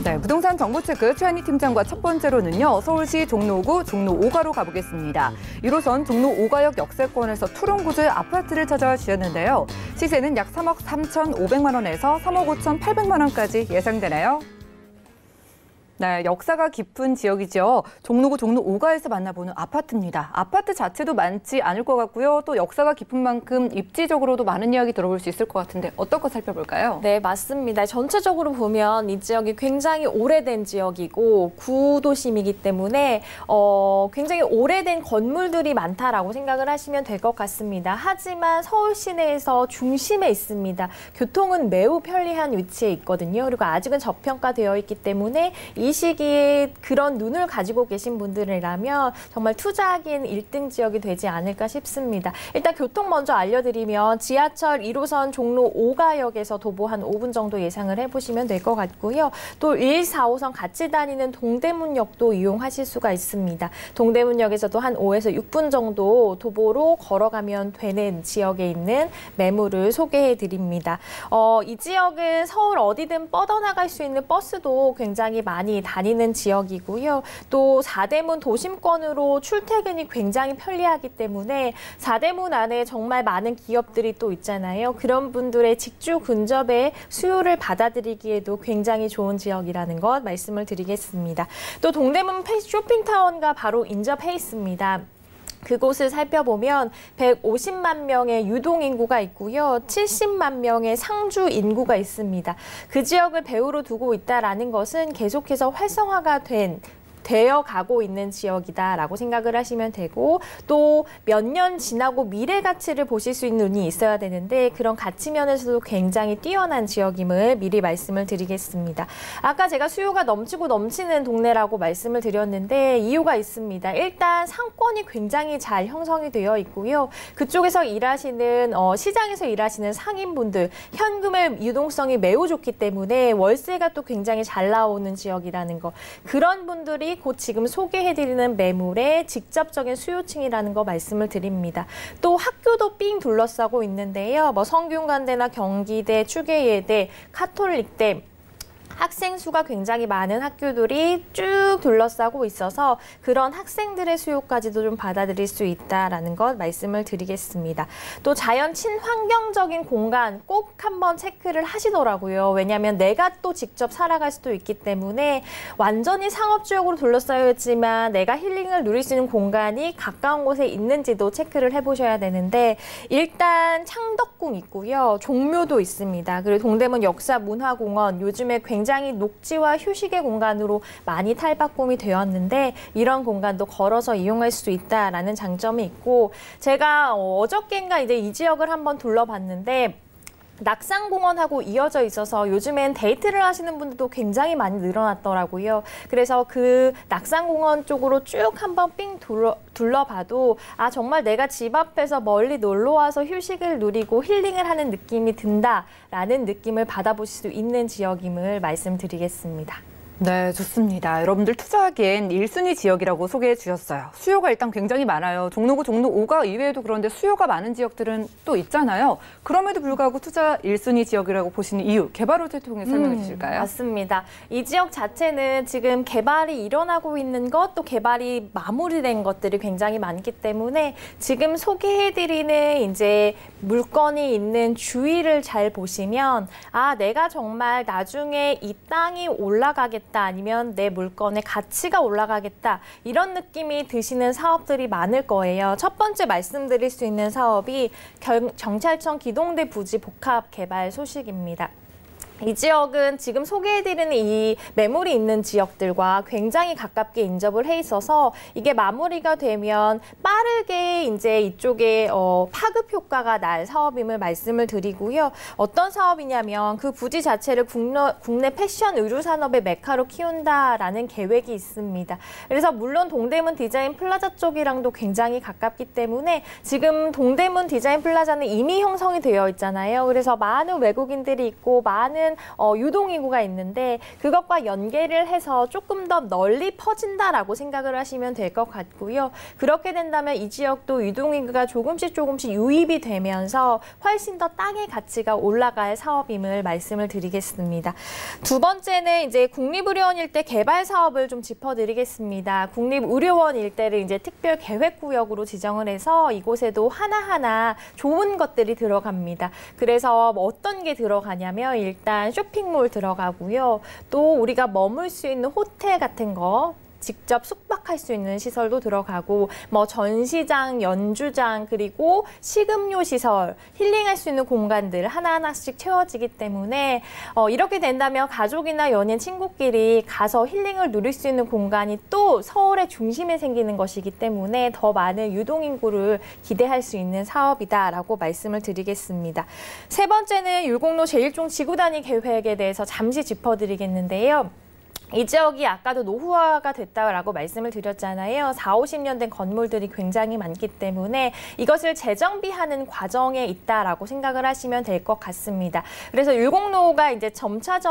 네, 부동산 정보체크 최한희 팀장과 첫 번째로는요. 서울시 종로구 종로 5가로 가보겠습니다. 1호선 종로 5가역 역세권에서 투룸 구조의 아파트를 찾아와 주셨는데요. 시세는 약 3억 3,500만 원에서 3억 5,800만 원까지 예상되나요? 네, 역사가 깊은 지역이죠. 종로구 종로 5가에서 만나보는 아파트입니다. 아파트 자체도 많지 않을 것 같고요. 또 역사가 깊은 만큼 입지적으로도 많은 이야기 들어볼 수 있을 것 같은데 어떤 거 살펴볼까요? 네, 맞습니다. 전체적으로 보면 이 지역이 굉장히 오래된 지역이고 구도심이기 때문에 굉장히 오래된 건물들이 많다라고 생각을 하시면 될 것 같습니다. 하지만 서울 시내에서 중심에 있습니다. 교통은 매우 편리한 위치에 있거든요. 그리고 아직은 저평가되어 있기 때문에 이 시기에 그런 눈을 가지고 계신 분들이라면 정말 투자하기엔 1등 지역이 되지 않을까 싶습니다. 일단 교통 먼저 알려드리면 지하철 1호선 종로 5가역에서 도보 한 5분 정도 예상을 해보시면 될 것 같고요. 또 1, 4호선 같이 다니는 동대문역도 이용하실 수가 있습니다. 동대문역에서도 한 5에서 6분 정도 도보로 걸어가면 되는 지역에 있는 매물을 소개해드립니다. 이 지역은 서울 어디든 뻗어나갈 수 있는 버스도 굉장히 많이 다니는 지역이고요. 또 사대문 도심권으로 출퇴근이 굉장히 편리하기 때문에 사대문 안에 정말 많은 기업들이 또 있잖아요. 그런 분들의 직주 근접의 수요를 받아들이기에도 굉장히 좋은 지역이라는 것 말씀을 드리겠습니다. 또 동대문 쇼핑타운과 바로 인접해 있습니다. 그곳을 살펴보면 150만 명의 유동인구가 있고요. 70만 명의 상주 인구가 있습니다. 그 지역을 배후로 두고 있다는 것은 계속해서 활성화가 되어 가고 있는 지역이다라고 생각을 하시면 되고 또 몇 년 지나고 미래 가치를 보실 수 있는 눈이 있어야 되는데 그런 가치 면에서도 굉장히 뛰어난 지역임을 미리 말씀을 드리겠습니다. 아까 제가 수요가 넘치는 동네라고 말씀을 드렸는데 이유가 있습니다. 일단 상권이 굉장히 잘 형성이 되어 있고요. 그쪽에서 일하시는 시장에서 일하시는 상인분들 현금의 유동성이 매우 좋기 때문에 월세가 또 굉장히 잘 나오는 지역이라는 거 그런 분들이 곧 지금 소개해드리는 매물의 직접적인 수요층이라는 거 말씀을 드립니다. 또 학교도 삥 둘러싸고 있는데요. 성균관대나 경기대, 추계예대, 카톨릭대 학생 수가 굉장히 많은 학교들이 쭉 둘러싸고 있어서 그런 학생들의 수요까지도 좀 받아들일 수 있다라는 것 말씀을 드리겠습니다. 또 자연 친환경적인 공간 꼭 한번 체크를 하시더라고요. 왜냐하면 내가 또 직접 살아갈 수도 있기 때문에 완전히 상업지역으로 둘러싸여 있지만 내가 힐링을 누릴 수 있는 공간이 가까운 곳에 있는지도 체크를 해보셔야 되는데 일단 창덕궁 있고요. 종묘도 있습니다. 그리고 동대문 역사문화공원 요즘에 굉장히 녹지와 휴식의 공간으로 많이 탈바꿈이 되었는데 이런 공간도 걸어서 이용할 수 있다라는 장점이 있고 제가 어저께인가 이제 이 지역을 한번 둘러봤는데 낙산공원하고 이어져 있어서 요즘엔 데이트를 하시는 분들도 굉장히 많이 늘어났더라고요. 그래서 그 낙산공원 쪽으로 쭉 한번 삥 둘러봐도 정말 내가 집 앞에서 멀리 놀러와서 휴식을 누리고 힐링을 하는 느낌이 든다라는 느낌을 받아보실 수 있는 지역임을 말씀드리겠습니다. 네, 좋습니다. 여러분들 투자하기엔 1순위 지역이라고 소개해 주셨어요. 수요가 일단 굉장히 많아요. 종로구, 종로5가 이외에도 그런데 수요가 많은 지역들은 또 있잖아요. 그럼에도 불구하고 투자 1순위 지역이라고 보시는 이유, 개발 호재를 통해 설명해 주실까요? 맞습니다. 이 지역 자체는 지금 개발이 일어나고 있는 것, 또 개발이 마무리된 것들이 굉장히 많기 때문에 지금 소개해드리는 이제 물건이 있는 주위를 잘 보시면 아, 내가 정말 나중에 이 땅이 올라가겠다. 아니면 내 물건의 가치가 올라가겠다. 이런 느낌이 드시는 사업들이 많을 거예요. 첫 번째 말씀드릴 수 있는 사업이 경찰청 기동대 부지 복합 개발 소식입니다. 이 지역은 지금 소개해드리는 이 매물이 있는 지역들과 굉장히 가깝게 인접을 해 있어서 이게 마무리가 되면 빠르게 이제 이쪽에 파급 효과가 날 사업임을 말씀을 드리고요. 어떤 사업이냐면 그 부지 자체를 국내 패션 의류 산업의 메카로 키운다라는 계획이 있습니다. 그래서 물론 동대문 디자인 플라자 쪽이랑도 굉장히 가깝기 때문에 지금 동대문 디자인 플라자는 이미 형성이 되어 있잖아요. 그래서 많은 외국인들이 있고 많은 유동인구가 있는데 그것과 연계를 해서 조금 더 널리 퍼진다라고 생각을 하시면 될 것 같고요. 그렇게 된다면 이 지역도 유동인구가 조금씩 유입이 되면서 훨씬 더 땅의 가치가 올라갈 사업임을 말씀을 드리겠습니다. 두 번째는 이제 국립의료원 일대 개발 사업을 좀 짚어드리겠습니다. 국립의료원 일대를 이제 특별 계획구역으로 지정을 해서 이곳에도 하나하나 좋은 것들이 들어갑니다. 그래서 어떤 게 들어가냐면 일단 쇼핑몰 들어가고요. 또 우리가 머물 수 있는 호텔 같은 거 직접 숙박할 수 있는 시설도 들어가고 뭐 전시장, 연주장, 그리고 식음료 시설, 힐링할 수 있는 공간들 하나하나씩 채워지기 때문에 이렇게 된다면 가족이나 연인, 친구끼리 가서 힐링을 누릴 수 있는 공간이 또 서울의 중심에 생기는 것이기 때문에 더 많은 유동인구를 기대할 수 있는 사업이다라고 말씀을 드리겠습니다. 세 번째는 율곡로 제1종 지구단위 계획에 대해서 잠시 짚어드리겠는데요. 이 지역이 아까도 노후화가 됐다라고 말씀을 드렸잖아요. 40, 50년 된 건물들이 굉장히 많기 때문에 이것을 재정비하는 과정에 있다라고 생각을 하시면 될 것 같습니다. 그래서 율곡로가 이제 점차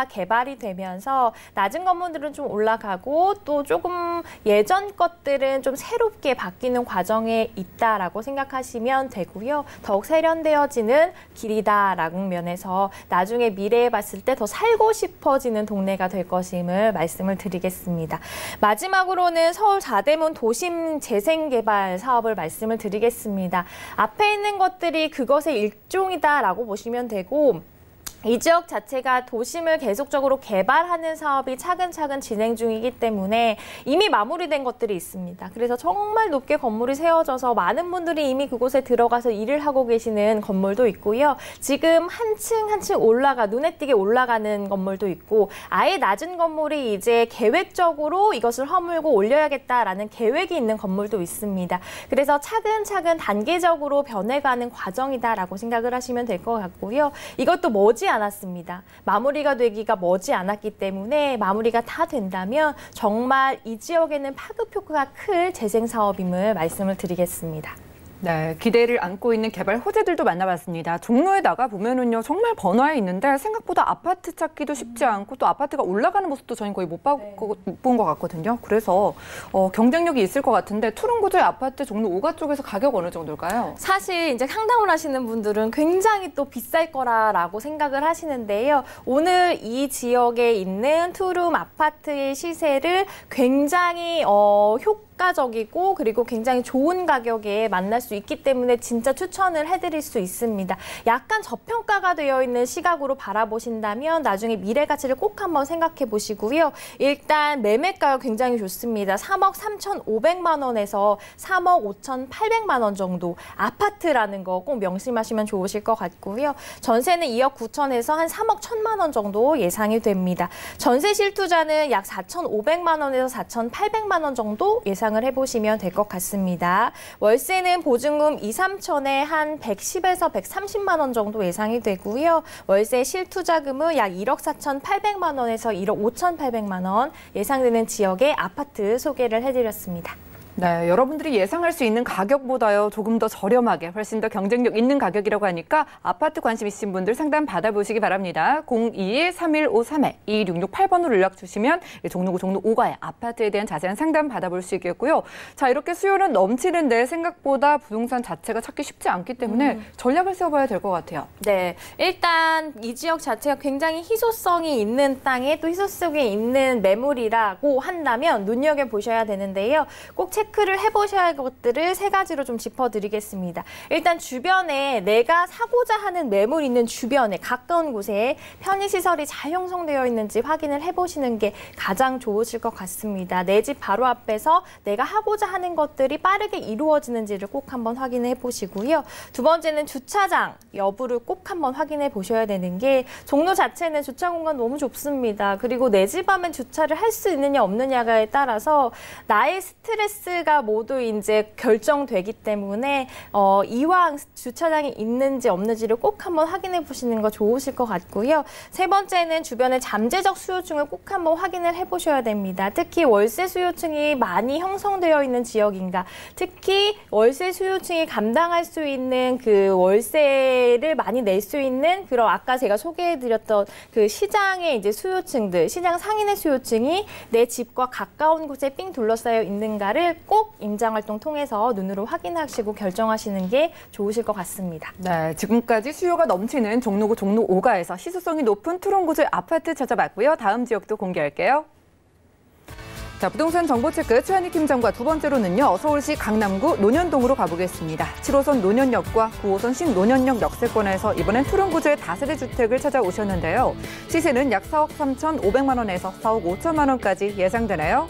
개발이 되면서 낮은 건물들은 좀 올라가고 또 조금 예전 것들은 좀 새롭게 바뀌는 과정에 있다라고 생각하시면 되고요. 더욱 세련되어지는 길이다라는 면에서 나중에 미래에 봤을 때 더 살고 싶어지는 동네가 될 것임을 말씀을 드리겠습니다. 마지막으로는 서울 4대문 도심 재생개발 사업을 말씀을 드리겠습니다. 앞에 있는 것들이 그것의 일종이다라고 보시면 되고 이 지역 자체가 도심을 계속적으로 개발하는 사업이 차근차근 진행 중이기 때문에 이미 마무리된 것들이 있습니다. 그래서 정말 높게 건물이 세워져서 많은 분들이 이미 그곳에 들어가서 일을 하고 계시는 건물도 있고요. 지금 한 층 눈에 띄게 올라가는 건물도 있고 아예 낮은 건물이 이제 계획적으로 이것을 허물고 올려야겠다라는 계획이 있는 건물도 있습니다. 그래서 차근차근 단계적으로 변해가는 과정이다라고 생각을 하시면 될 것 같고요. 이것도 머지 않았습니다. 마무리가 되기가 머지 않았기 때문에 마무리가 다 된다면 정말 이 지역에는 파급 효과가 클 재생 사업임을 말씀을 드리겠습니다. 네, 기대를 안고 있는 개발 호재들도 만나봤습니다. 종로에 나가 보면은요 정말 번화해 있는데 생각보다 아파트 찾기도 쉽지 않고 또 아파트가 올라가는 모습도 저는 거의 못 본 것 같거든요. 그래서 경쟁력이 있을 것 같은데 투룸 구조의 아파트 종로 5가 쪽에서 가격 어느 정도일까요? 사실 이제 상담을 하시는 분들은 굉장히 또 비쌀 거라고 생각을 하시는데요. 오늘 이 지역에 있는 투룸 아파트의 시세를 굉장히 효과적이고 그리고 굉장히 좋은 가격에 만날 수 있기 때문에 진짜 추천을 해드릴 수 있습니다. 약간 저평가가 되어 있는 시각으로 바라보신다면 나중에 미래 가치를 꼭 한번 생각해 보시고요. 일단 매매가가 굉장히 좋습니다. 3억 3,500만 원에서 3억 5,800만 원 정도 아파트라는 거 꼭 명심하시면 좋으실 것 같고요. 전세는 2억 9천에서 한 3억 1천만 원 정도 예상이 됩니다. 전세 실투자는 약 4,500만 원에서 4,800만 원 정도 예상을 해보시면 될 것 같습니다. 월세는 보증금 2, 3천에 한 110에서 130만 원 정도 예상이 되고요. 월세 실투자금은 약 1억 4,800만 원에서 1억 5,800만 원 예상되는 지역의 아파트 소개를 해드렸습니다. 네, 여러분들이 예상할 수 있는 가격보다요 조금 더 저렴하게 훨씬 더 경쟁력 있는 가격이라고 하니까 아파트 관심 있으신 분들 상담 받아보시기 바랍니다. 02-3153-2668번으로 연락 주시면 종로구 종로 5가의 아파트에 대한 자세한 상담 받아볼 수 있겠고요. 자, 이렇게 수요는 넘치는데 생각보다 부동산 자체가 찾기 쉽지 않기 때문에 전략을 세워봐야 될 것 같아요. 네, 일단 이 지역 자체가 굉장히 희소성이 있는 땅에 또 희소성이 있는 매물이라고 한다면 눈여겨보셔야 되는데요. 꼭 체크를 해보셔야 할 것들을 세 가지로 좀 짚어드리겠습니다. 일단 주변에 내가 사고자 하는 매물 있는 주변에 가까운 곳에 편의시설이 잘 형성되어 있는지 확인을 해보시는 게 가장 좋으실 것 같습니다. 내 집 바로 앞에서 내가 하고자 하는 것들이 빠르게 이루어지는지를 꼭 한번 확인해 보시고요. 두 번째는 주차장 여부를 꼭 한번 확인해 보셔야 되는 게 종로 자체는 주차 공간 너무 좁습니다. 그리고 내 집 앞에 주차를 할 수 있느냐 없느냐에 따라서 나의 스트레스가 모두 이제 결정되기 때문에 이왕 주차장이 있는지 없는지를 꼭 한번 확인해 보시는 거 좋으실 것 같고요. 세 번째는 주변의 잠재적 수요층을 꼭 한번 확인을 해 보셔야 됩니다. 특히 월세 수요층이 많이 형성되어 있는 지역인가, 특히 월세 수요층이 감당할 수 있는 그 월세를 많이 낼 수 있는 그런 아까 제가 소개해 드렸던 그 시장의 이제 수요층들, 시장 상인의 수요층이 내 집과 가까운 곳에 삥 둘러싸여 있는가를 꼭 임장활동 통해서 눈으로 확인하시고 결정하시는 게 좋으실 것 같습니다. 네, 지금까지 수요가 넘치는 종로구 종로 5가에서 시소성이 높은 투룸구조의 아파트 찾아봤고요. 다음 지역도 공개할게요. 자, 부동산 정보체크 최한희 팀장과 두 번째로는요. 서울시 강남구 논현동으로 가보겠습니다. 7호선 논현역과 9호선 신논현역 역세권에서 이번엔 투룸구조의 다세대 주택을 찾아오셨는데요. 시세는 약 4억 3,500만 원에서 4억 5천만 원까지 예상되네요.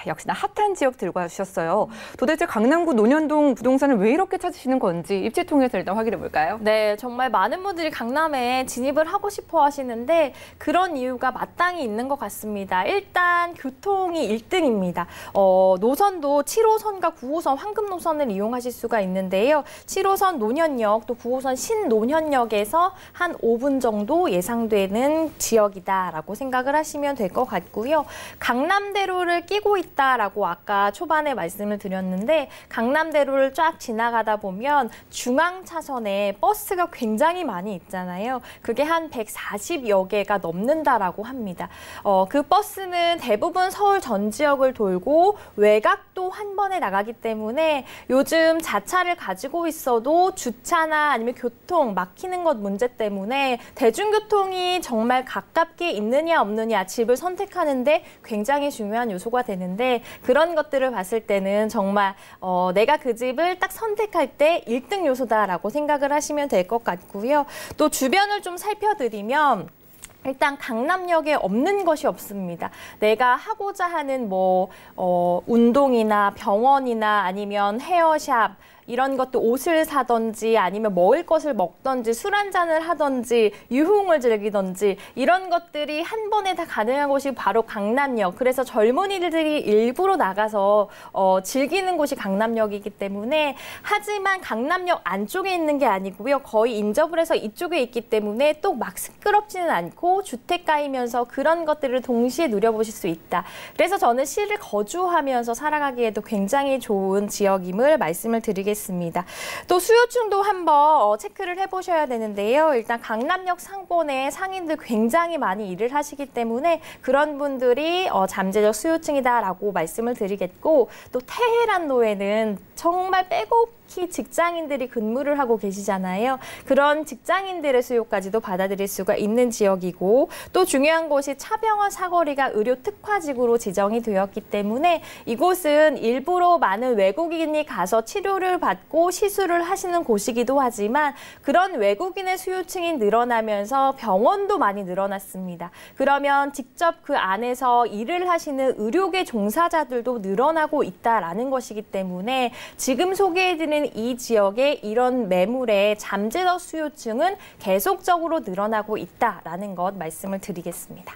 역시나 핫한 지역 들고 와주셨어요. 도대체 강남구 논현동 부동산을 왜 이렇게 찾으시는 건지 입지 통해서 일단 확인해 볼까요? 네, 정말 많은 분들이 강남에 진입을 하고 싶어 하시는데 그런 이유가 마땅히 있는 것 같습니다. 일단 교통이 1등입니다. 노선도 7호선과 9호선 황금 노선을 이용하실 수가 있는데요. 7호선 논현역 또 9호선 신논현역에서 한 5분 정도 예상되는 지역이다라고 생각을 하시면 될 것 같고요. 강남대로를 끼고 있다라고 아까 초반에 말씀을 드렸는데 강남대로를 쫙 지나가다 보면 중앙 차선에 버스가 굉장히 많이 있잖아요. 그게 한 140여 개가 넘는다라고 합니다. 그 버스는 대부분 서울 전 지역을 돌고 외곽도 한 번에 나가기 때문에 요즘 자차를 가지고 있어도 주차나 아니면 교통 막히는 것 문제 때문에 대중교통이 정말 가깝게 있느냐 없느냐 집을 선택하는데 굉장히 중요한 요소가 되는데 그런 것들을 봤을 때는 정말 내가 그 집을 딱 선택할 때 1등 요소다라고 생각을 하시면 될 것 같고요. 또 주변을 좀 살펴드리면 일단 강남역에 없는 것이 없습니다. 내가 하고자 하는 운동이나 병원이나 아니면 헤어샵 이런 것도 옷을 사든지 아니면 먹을 것을 먹든지 술 한잔을 하든지 유흥을 즐기든지 이런 것들이 한 번에 다 가능한 곳이 바로 강남역. 그래서 젊은이들이 일부러 나가서 즐기는 곳이 강남역이기 때문에 하지만 강남역 안쪽에 있는 게 아니고요. 거의 인접을 해서 이쪽에 있기 때문에 또 막 시끄럽지는 않고 주택가이면서 그런 것들을 동시에 누려보실 수 있다. 그래서 저는 시를 거주하면서 살아가기에도 굉장히 좋은 지역임을 말씀을 드리겠습니다. 또 수요층도 한번 체크를 해보셔야 되는데요. 일단 강남역 상권에 상인들 굉장히 많이 일을 하시기 때문에 그런 분들이 잠재적 수요층이다라고 말씀을 드리겠고 또 테헤란로에는 정말 빼곡히 직장인들이 근무를 하고 계시잖아요. 그런 직장인들의 수요까지도 받아들일 수가 있는 지역이고 또 중요한 곳이 차병원 사거리가 의료 특화지구로 지정이 되었기 때문에 이곳은 일부러 많은 외국인이 가서 치료를 받고 시술을 하시는 곳이기도 하지만 그런 외국인의 수요층이 늘어나면서 병원도 많이 늘어났습니다. 그러면 직접 그 안에서 일을 하시는 의료계 종사자들도 늘어나고 있다라는 것이기 때문에 지금 소개해드리는 이 지역의 이런 매물의 잠재적 수요층은 계속적으로 늘어나고 있다라는 것 말씀을 드리겠습니다.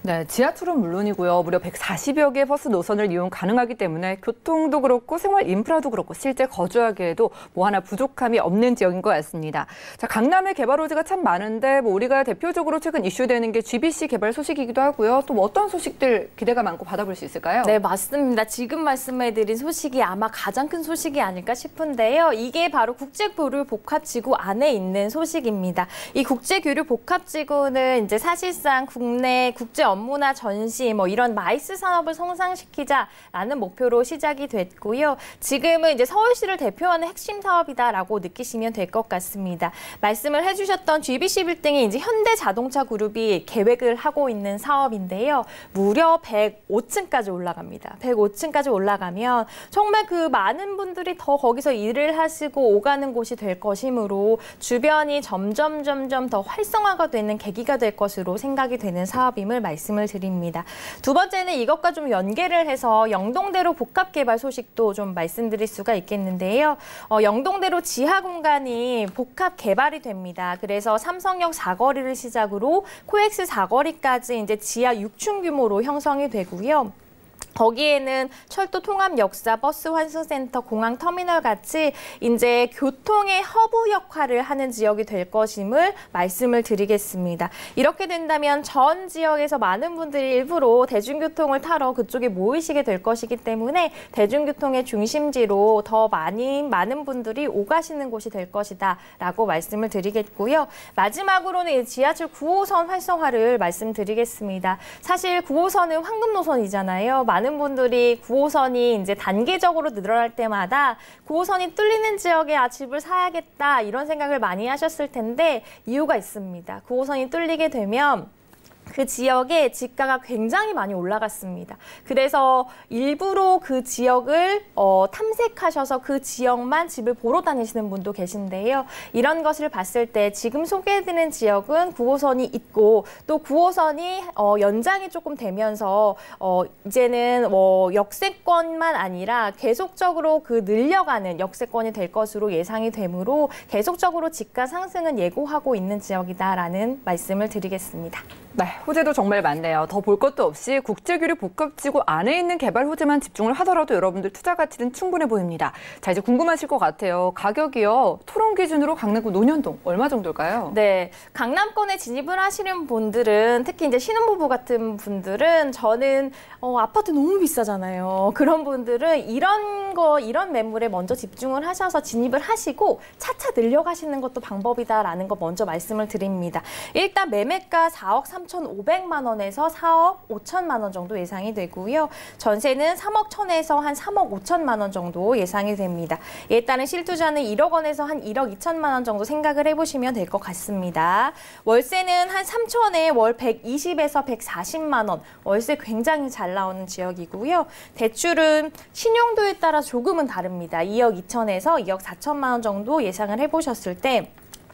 네, 지하철은 물론이고요. 무려 140여 개의 버스 노선을 이용 가능하기 때문에 교통도 그렇고 생활 인프라도 그렇고 실제 거주하기에도 뭐 하나 부족함이 없는 지역인 것 같습니다. 자, 강남의 개발 호재가 참 많은데 뭐 우리가 대표적으로 최근 이슈되는 게 GBC 개발 소식이기도 하고요. 또 뭐 어떤 소식들 기대가 많고 받아볼 수 있을까요? 네, 맞습니다. 지금 말씀해드린 소식이 아마 가장 큰 소식이 아닐까 싶은데요. 이게 바로 국제교류 복합지구 안에 있는 소식입니다. 이 국제교류 복합지구는 이제 사실상 국내 국제 업무나 전시 뭐 이런 마이스 산업을 성장시키자라는 목표로 시작이 됐고요. 지금은 이제 서울시를 대표하는 핵심 사업이다라고 느끼시면 될 것 같습니다. 말씀을 해주셨던 GBC 빌딩이 이제 현대자동차 그룹이 계획을 하고 있는 사업인데요. 무려 105층까지 올라갑니다. 105층까지 올라가면 정말 그 많은 분들이 더 거기서 일을 하시고 오가는 곳이 될 것이므로 주변이 점점 더 활성화가 되는 계기가 될 것으로 생각이 되는 사업임을 말씀을 드립니다. 두 번째는 이것과 좀 연계를 해서 영동대로 복합개발 소식도 좀 말씀드릴 수가 있겠는데요. 영동대로 지하 공간이 복합 개발이 됩니다. 그래서 삼성역 사거리를 시작으로 코엑스 사거리까지 이제 지하 6층 규모로 형성이 되고요. 거기에는 철도 통합 역사, 버스 환승센터, 공항 터미널 같이 이제 교통의 허브 역할을 하는 지역이 될 것임을 말씀을 드리겠습니다. 이렇게 된다면 전 지역에서 많은 분들이 일부러 대중교통을 타러 그쪽에 모이시게 될 것이기 때문에 대중교통의 중심지로 더 많은 분들이 오가시는 곳이 될 것이다라고 말씀을 드리겠고요. 마지막으로는 지하철 9호선 활성화를 말씀드리겠습니다. 사실 9호선은 황금 노선이잖아요. 많은 분들이 9호선이 이제 단계적으로 늘어날 때마다 9호선이 뚫리는 지역에 집을 사야겠다 이런 생각을 많이 하셨을 텐데 이유가 있습니다. 9호선이 뚫리게 되면 그 지역의 집가가 굉장히 많이 올라갔습니다. 그래서 일부러 그 지역을 탐색하셔서 그 지역만 집을 보러 다니시는 분도 계신데요. 이런 것을 봤을 때 지금 소개해드리는 지역은 9호선이 있고 또 9호선이 연장이 조금 되면서 이제는 역세권만 아니라 계속적으로 그 늘려가는 역세권이 될 것으로 예상이 되므로 계속적으로 집가 상승은 예고하고 있는 지역이다라는 말씀을 드리겠습니다. 네, 호재도 정말 많네요. 더 볼 것도 없이 국제교류 복합지구 안에 있는 개발 호재만 집중을 하더라도 여러분들 투자 가치는 충분해 보입니다. 자, 이제 궁금하실 것 같아요. 가격이요. 토론 기준으로 강남구 논현동 얼마 정도일까요? 네, 강남권에 진입을 하시는 분들은 특히 이제 신혼부부 같은 분들은 저는 아파트 너무 비싸잖아요. 그런 분들은 이런 매물에 먼저 집중을 하셔서 진입을 하시고 차차 늘려가시는 것도 방법이다라는 거 먼저 말씀을 드립니다. 일단 매매가 4억 3,500만 원에서 4억 5천만 원 정도 예상이 되고요. 전세는 3억 1천에서 한 3억 5천만 원 정도 예상이 됩니다. 이에 따른 실투자는 1억 원에서 한 1억 2천만 원 정도 생각을 해보시면 될 것 같습니다. 월세는 한 3천에 월 120에서 140만 원. 월세 굉장히 잘 나오는 지역이고요. 대출은 신용도에 따라 조금은 다릅니다. 2억 2천에서 2억 4천만 원 정도 예상을 해보셨을 때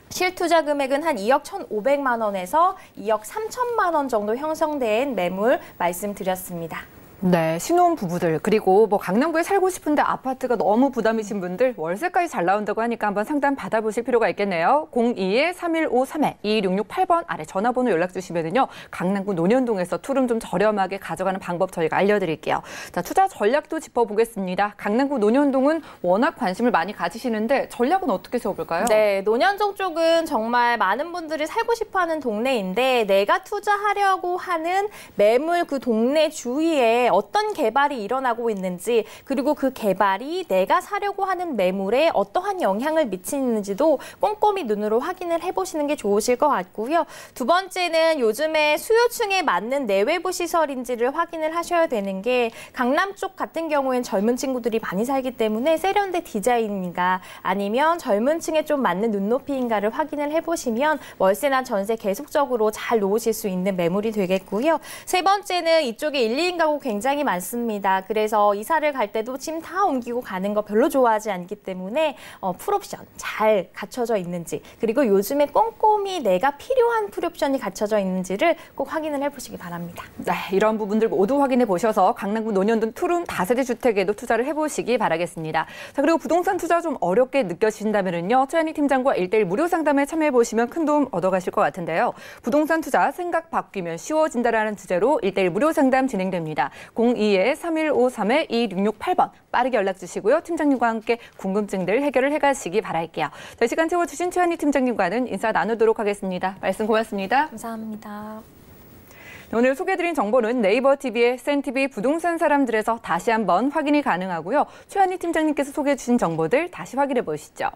실투자 금액은 한 2억 1,500만 원에서 2억 3천만 원 정도 형성된 매물 말씀드렸습니다. 네, 신혼부부들 그리고 뭐 강남구에 살고 싶은데 아파트가 너무 부담이신 분들 월세까지 잘 나온다고 하니까 한번 상담 받아보실 필요가 있겠네요. 02-3153-2168번 아래 전화번호 연락 주시면은요. 강남구 논현동에서 투룸 좀 저렴하게 가져가는 방법 저희가 알려드릴게요. 자, 투자 전략도 짚어보겠습니다. 강남구 논현동은 워낙 관심을 많이 가지시는데 전략은 어떻게 세워볼까요? 네, 논현동 쪽은 정말 많은 분들이 살고 싶어하는 동네인데 내가 투자하려고 하는 매물 그 동네 주위에 어떤 개발이 일어나고 있는지 그리고 그 개발이 내가 사려고 하는 매물에 어떠한 영향을 미치는지도 꼼꼼히 눈으로 확인을 해보시는 게 좋으실 것 같고요. 두 번째는 요즘에 수요층에 맞는 내외부 시설인지를 확인을 하셔야 되는 게 강남 쪽 같은 경우엔 젊은 친구들이 많이 살기 때문에 세련된 디자인인가 아니면 젊은 층에 좀 맞는 눈높이인가를 확인을 해보시면 월세나 전세 계속적으로 잘 놓으실 수 있는 매물이 되겠고요. 세 번째는 이쪽에 1, 2인 가구 굉장히 많습니다. 그래서 이사를 갈 때도 짐 다 옮기고 가는 거 별로 좋아하지 않기 때문에 풀옵션 잘 갖춰져 있는지, 그리고 요즘에 꼼꼼히 내가 필요한 풀옵션이 갖춰져 있는지를 꼭 확인을 해보시기 바랍니다. 네, 이런 부분들 모두 확인해 보셔서 강남구 논현동 투룸 다세대 주택에도 투자를 해보시기 바라겠습니다. 자, 그리고 부동산 투자 좀 어렵게 느껴지신다면요, 최한희 팀장과 1:1 무료 상담에 참여해 보시면 큰 도움 얻어가실 것 같은데요. 부동산 투자 생각 바뀌면 쉬워진다라는 주제로 1:1 무료 상담 진행됩니다. 02-3153-2668번 빠르게 연락 주시고요. 팀장님과 함께 궁금증들 해결을 해가시기 바랄게요. 자, 시간 채워주신 최한희 팀장님과는 인사 나누도록 하겠습니다. 말씀 고맙습니다. 감사합니다. 오늘 소개해드린 정보는 네이버 TV의 센TV 부동산 사람들에서 다시 한번 확인이 가능하고요. 최한희 팀장님께서 소개해 주신 정보들 다시 확인해 보시죠.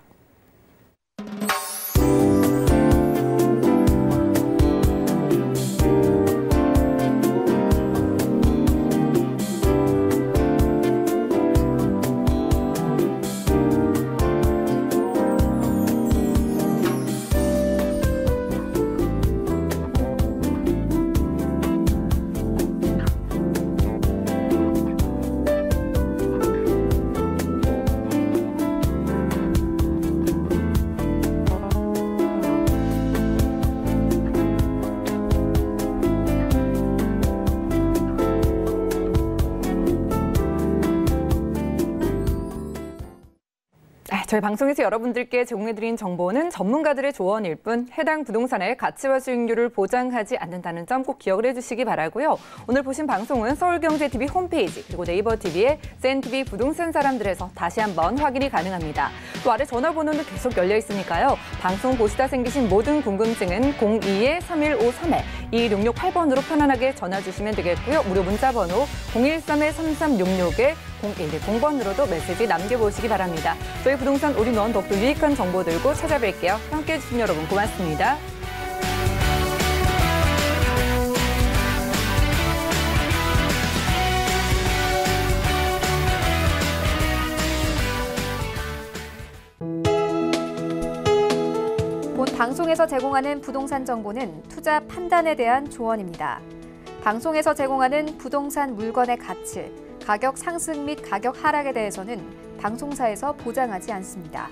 저희 방송에서 여러분들께 제공해드린 정보는 전문가들의 조언일 뿐 해당 부동산의 가치와 수익률을 보장하지 않는다는 점 꼭 기억을 해주시기 바라고요. 오늘 보신 방송은 서울경제TV 홈페이지 그리고 네이버TV의 센TV 부동산 사람들에서 다시 한번 확인이 가능합니다. 또 아래 전화번호는 계속 열려 있으니까요. 방송 보시다 생기신 모든 궁금증은 02-3153-2668번으로 편안하게 전화 주시면 되겠고요. 무료 문자번호 013-3366-0110번으로도 메시지 남겨보시기 바랍니다. 저희 부동산 올인원 더욱더 유익한 정보 들고 찾아뵐게요. 함께해 주신 여러분 고맙습니다. 본 방송에서 제공하는 부동산 정보는 투자 판단에 대한 조언입니다. 방송에서 제공하는 부동산 물건의 가치, 가격 상승 및 가격 하락에 대해서는 방송사에서 보장하지 않습니다.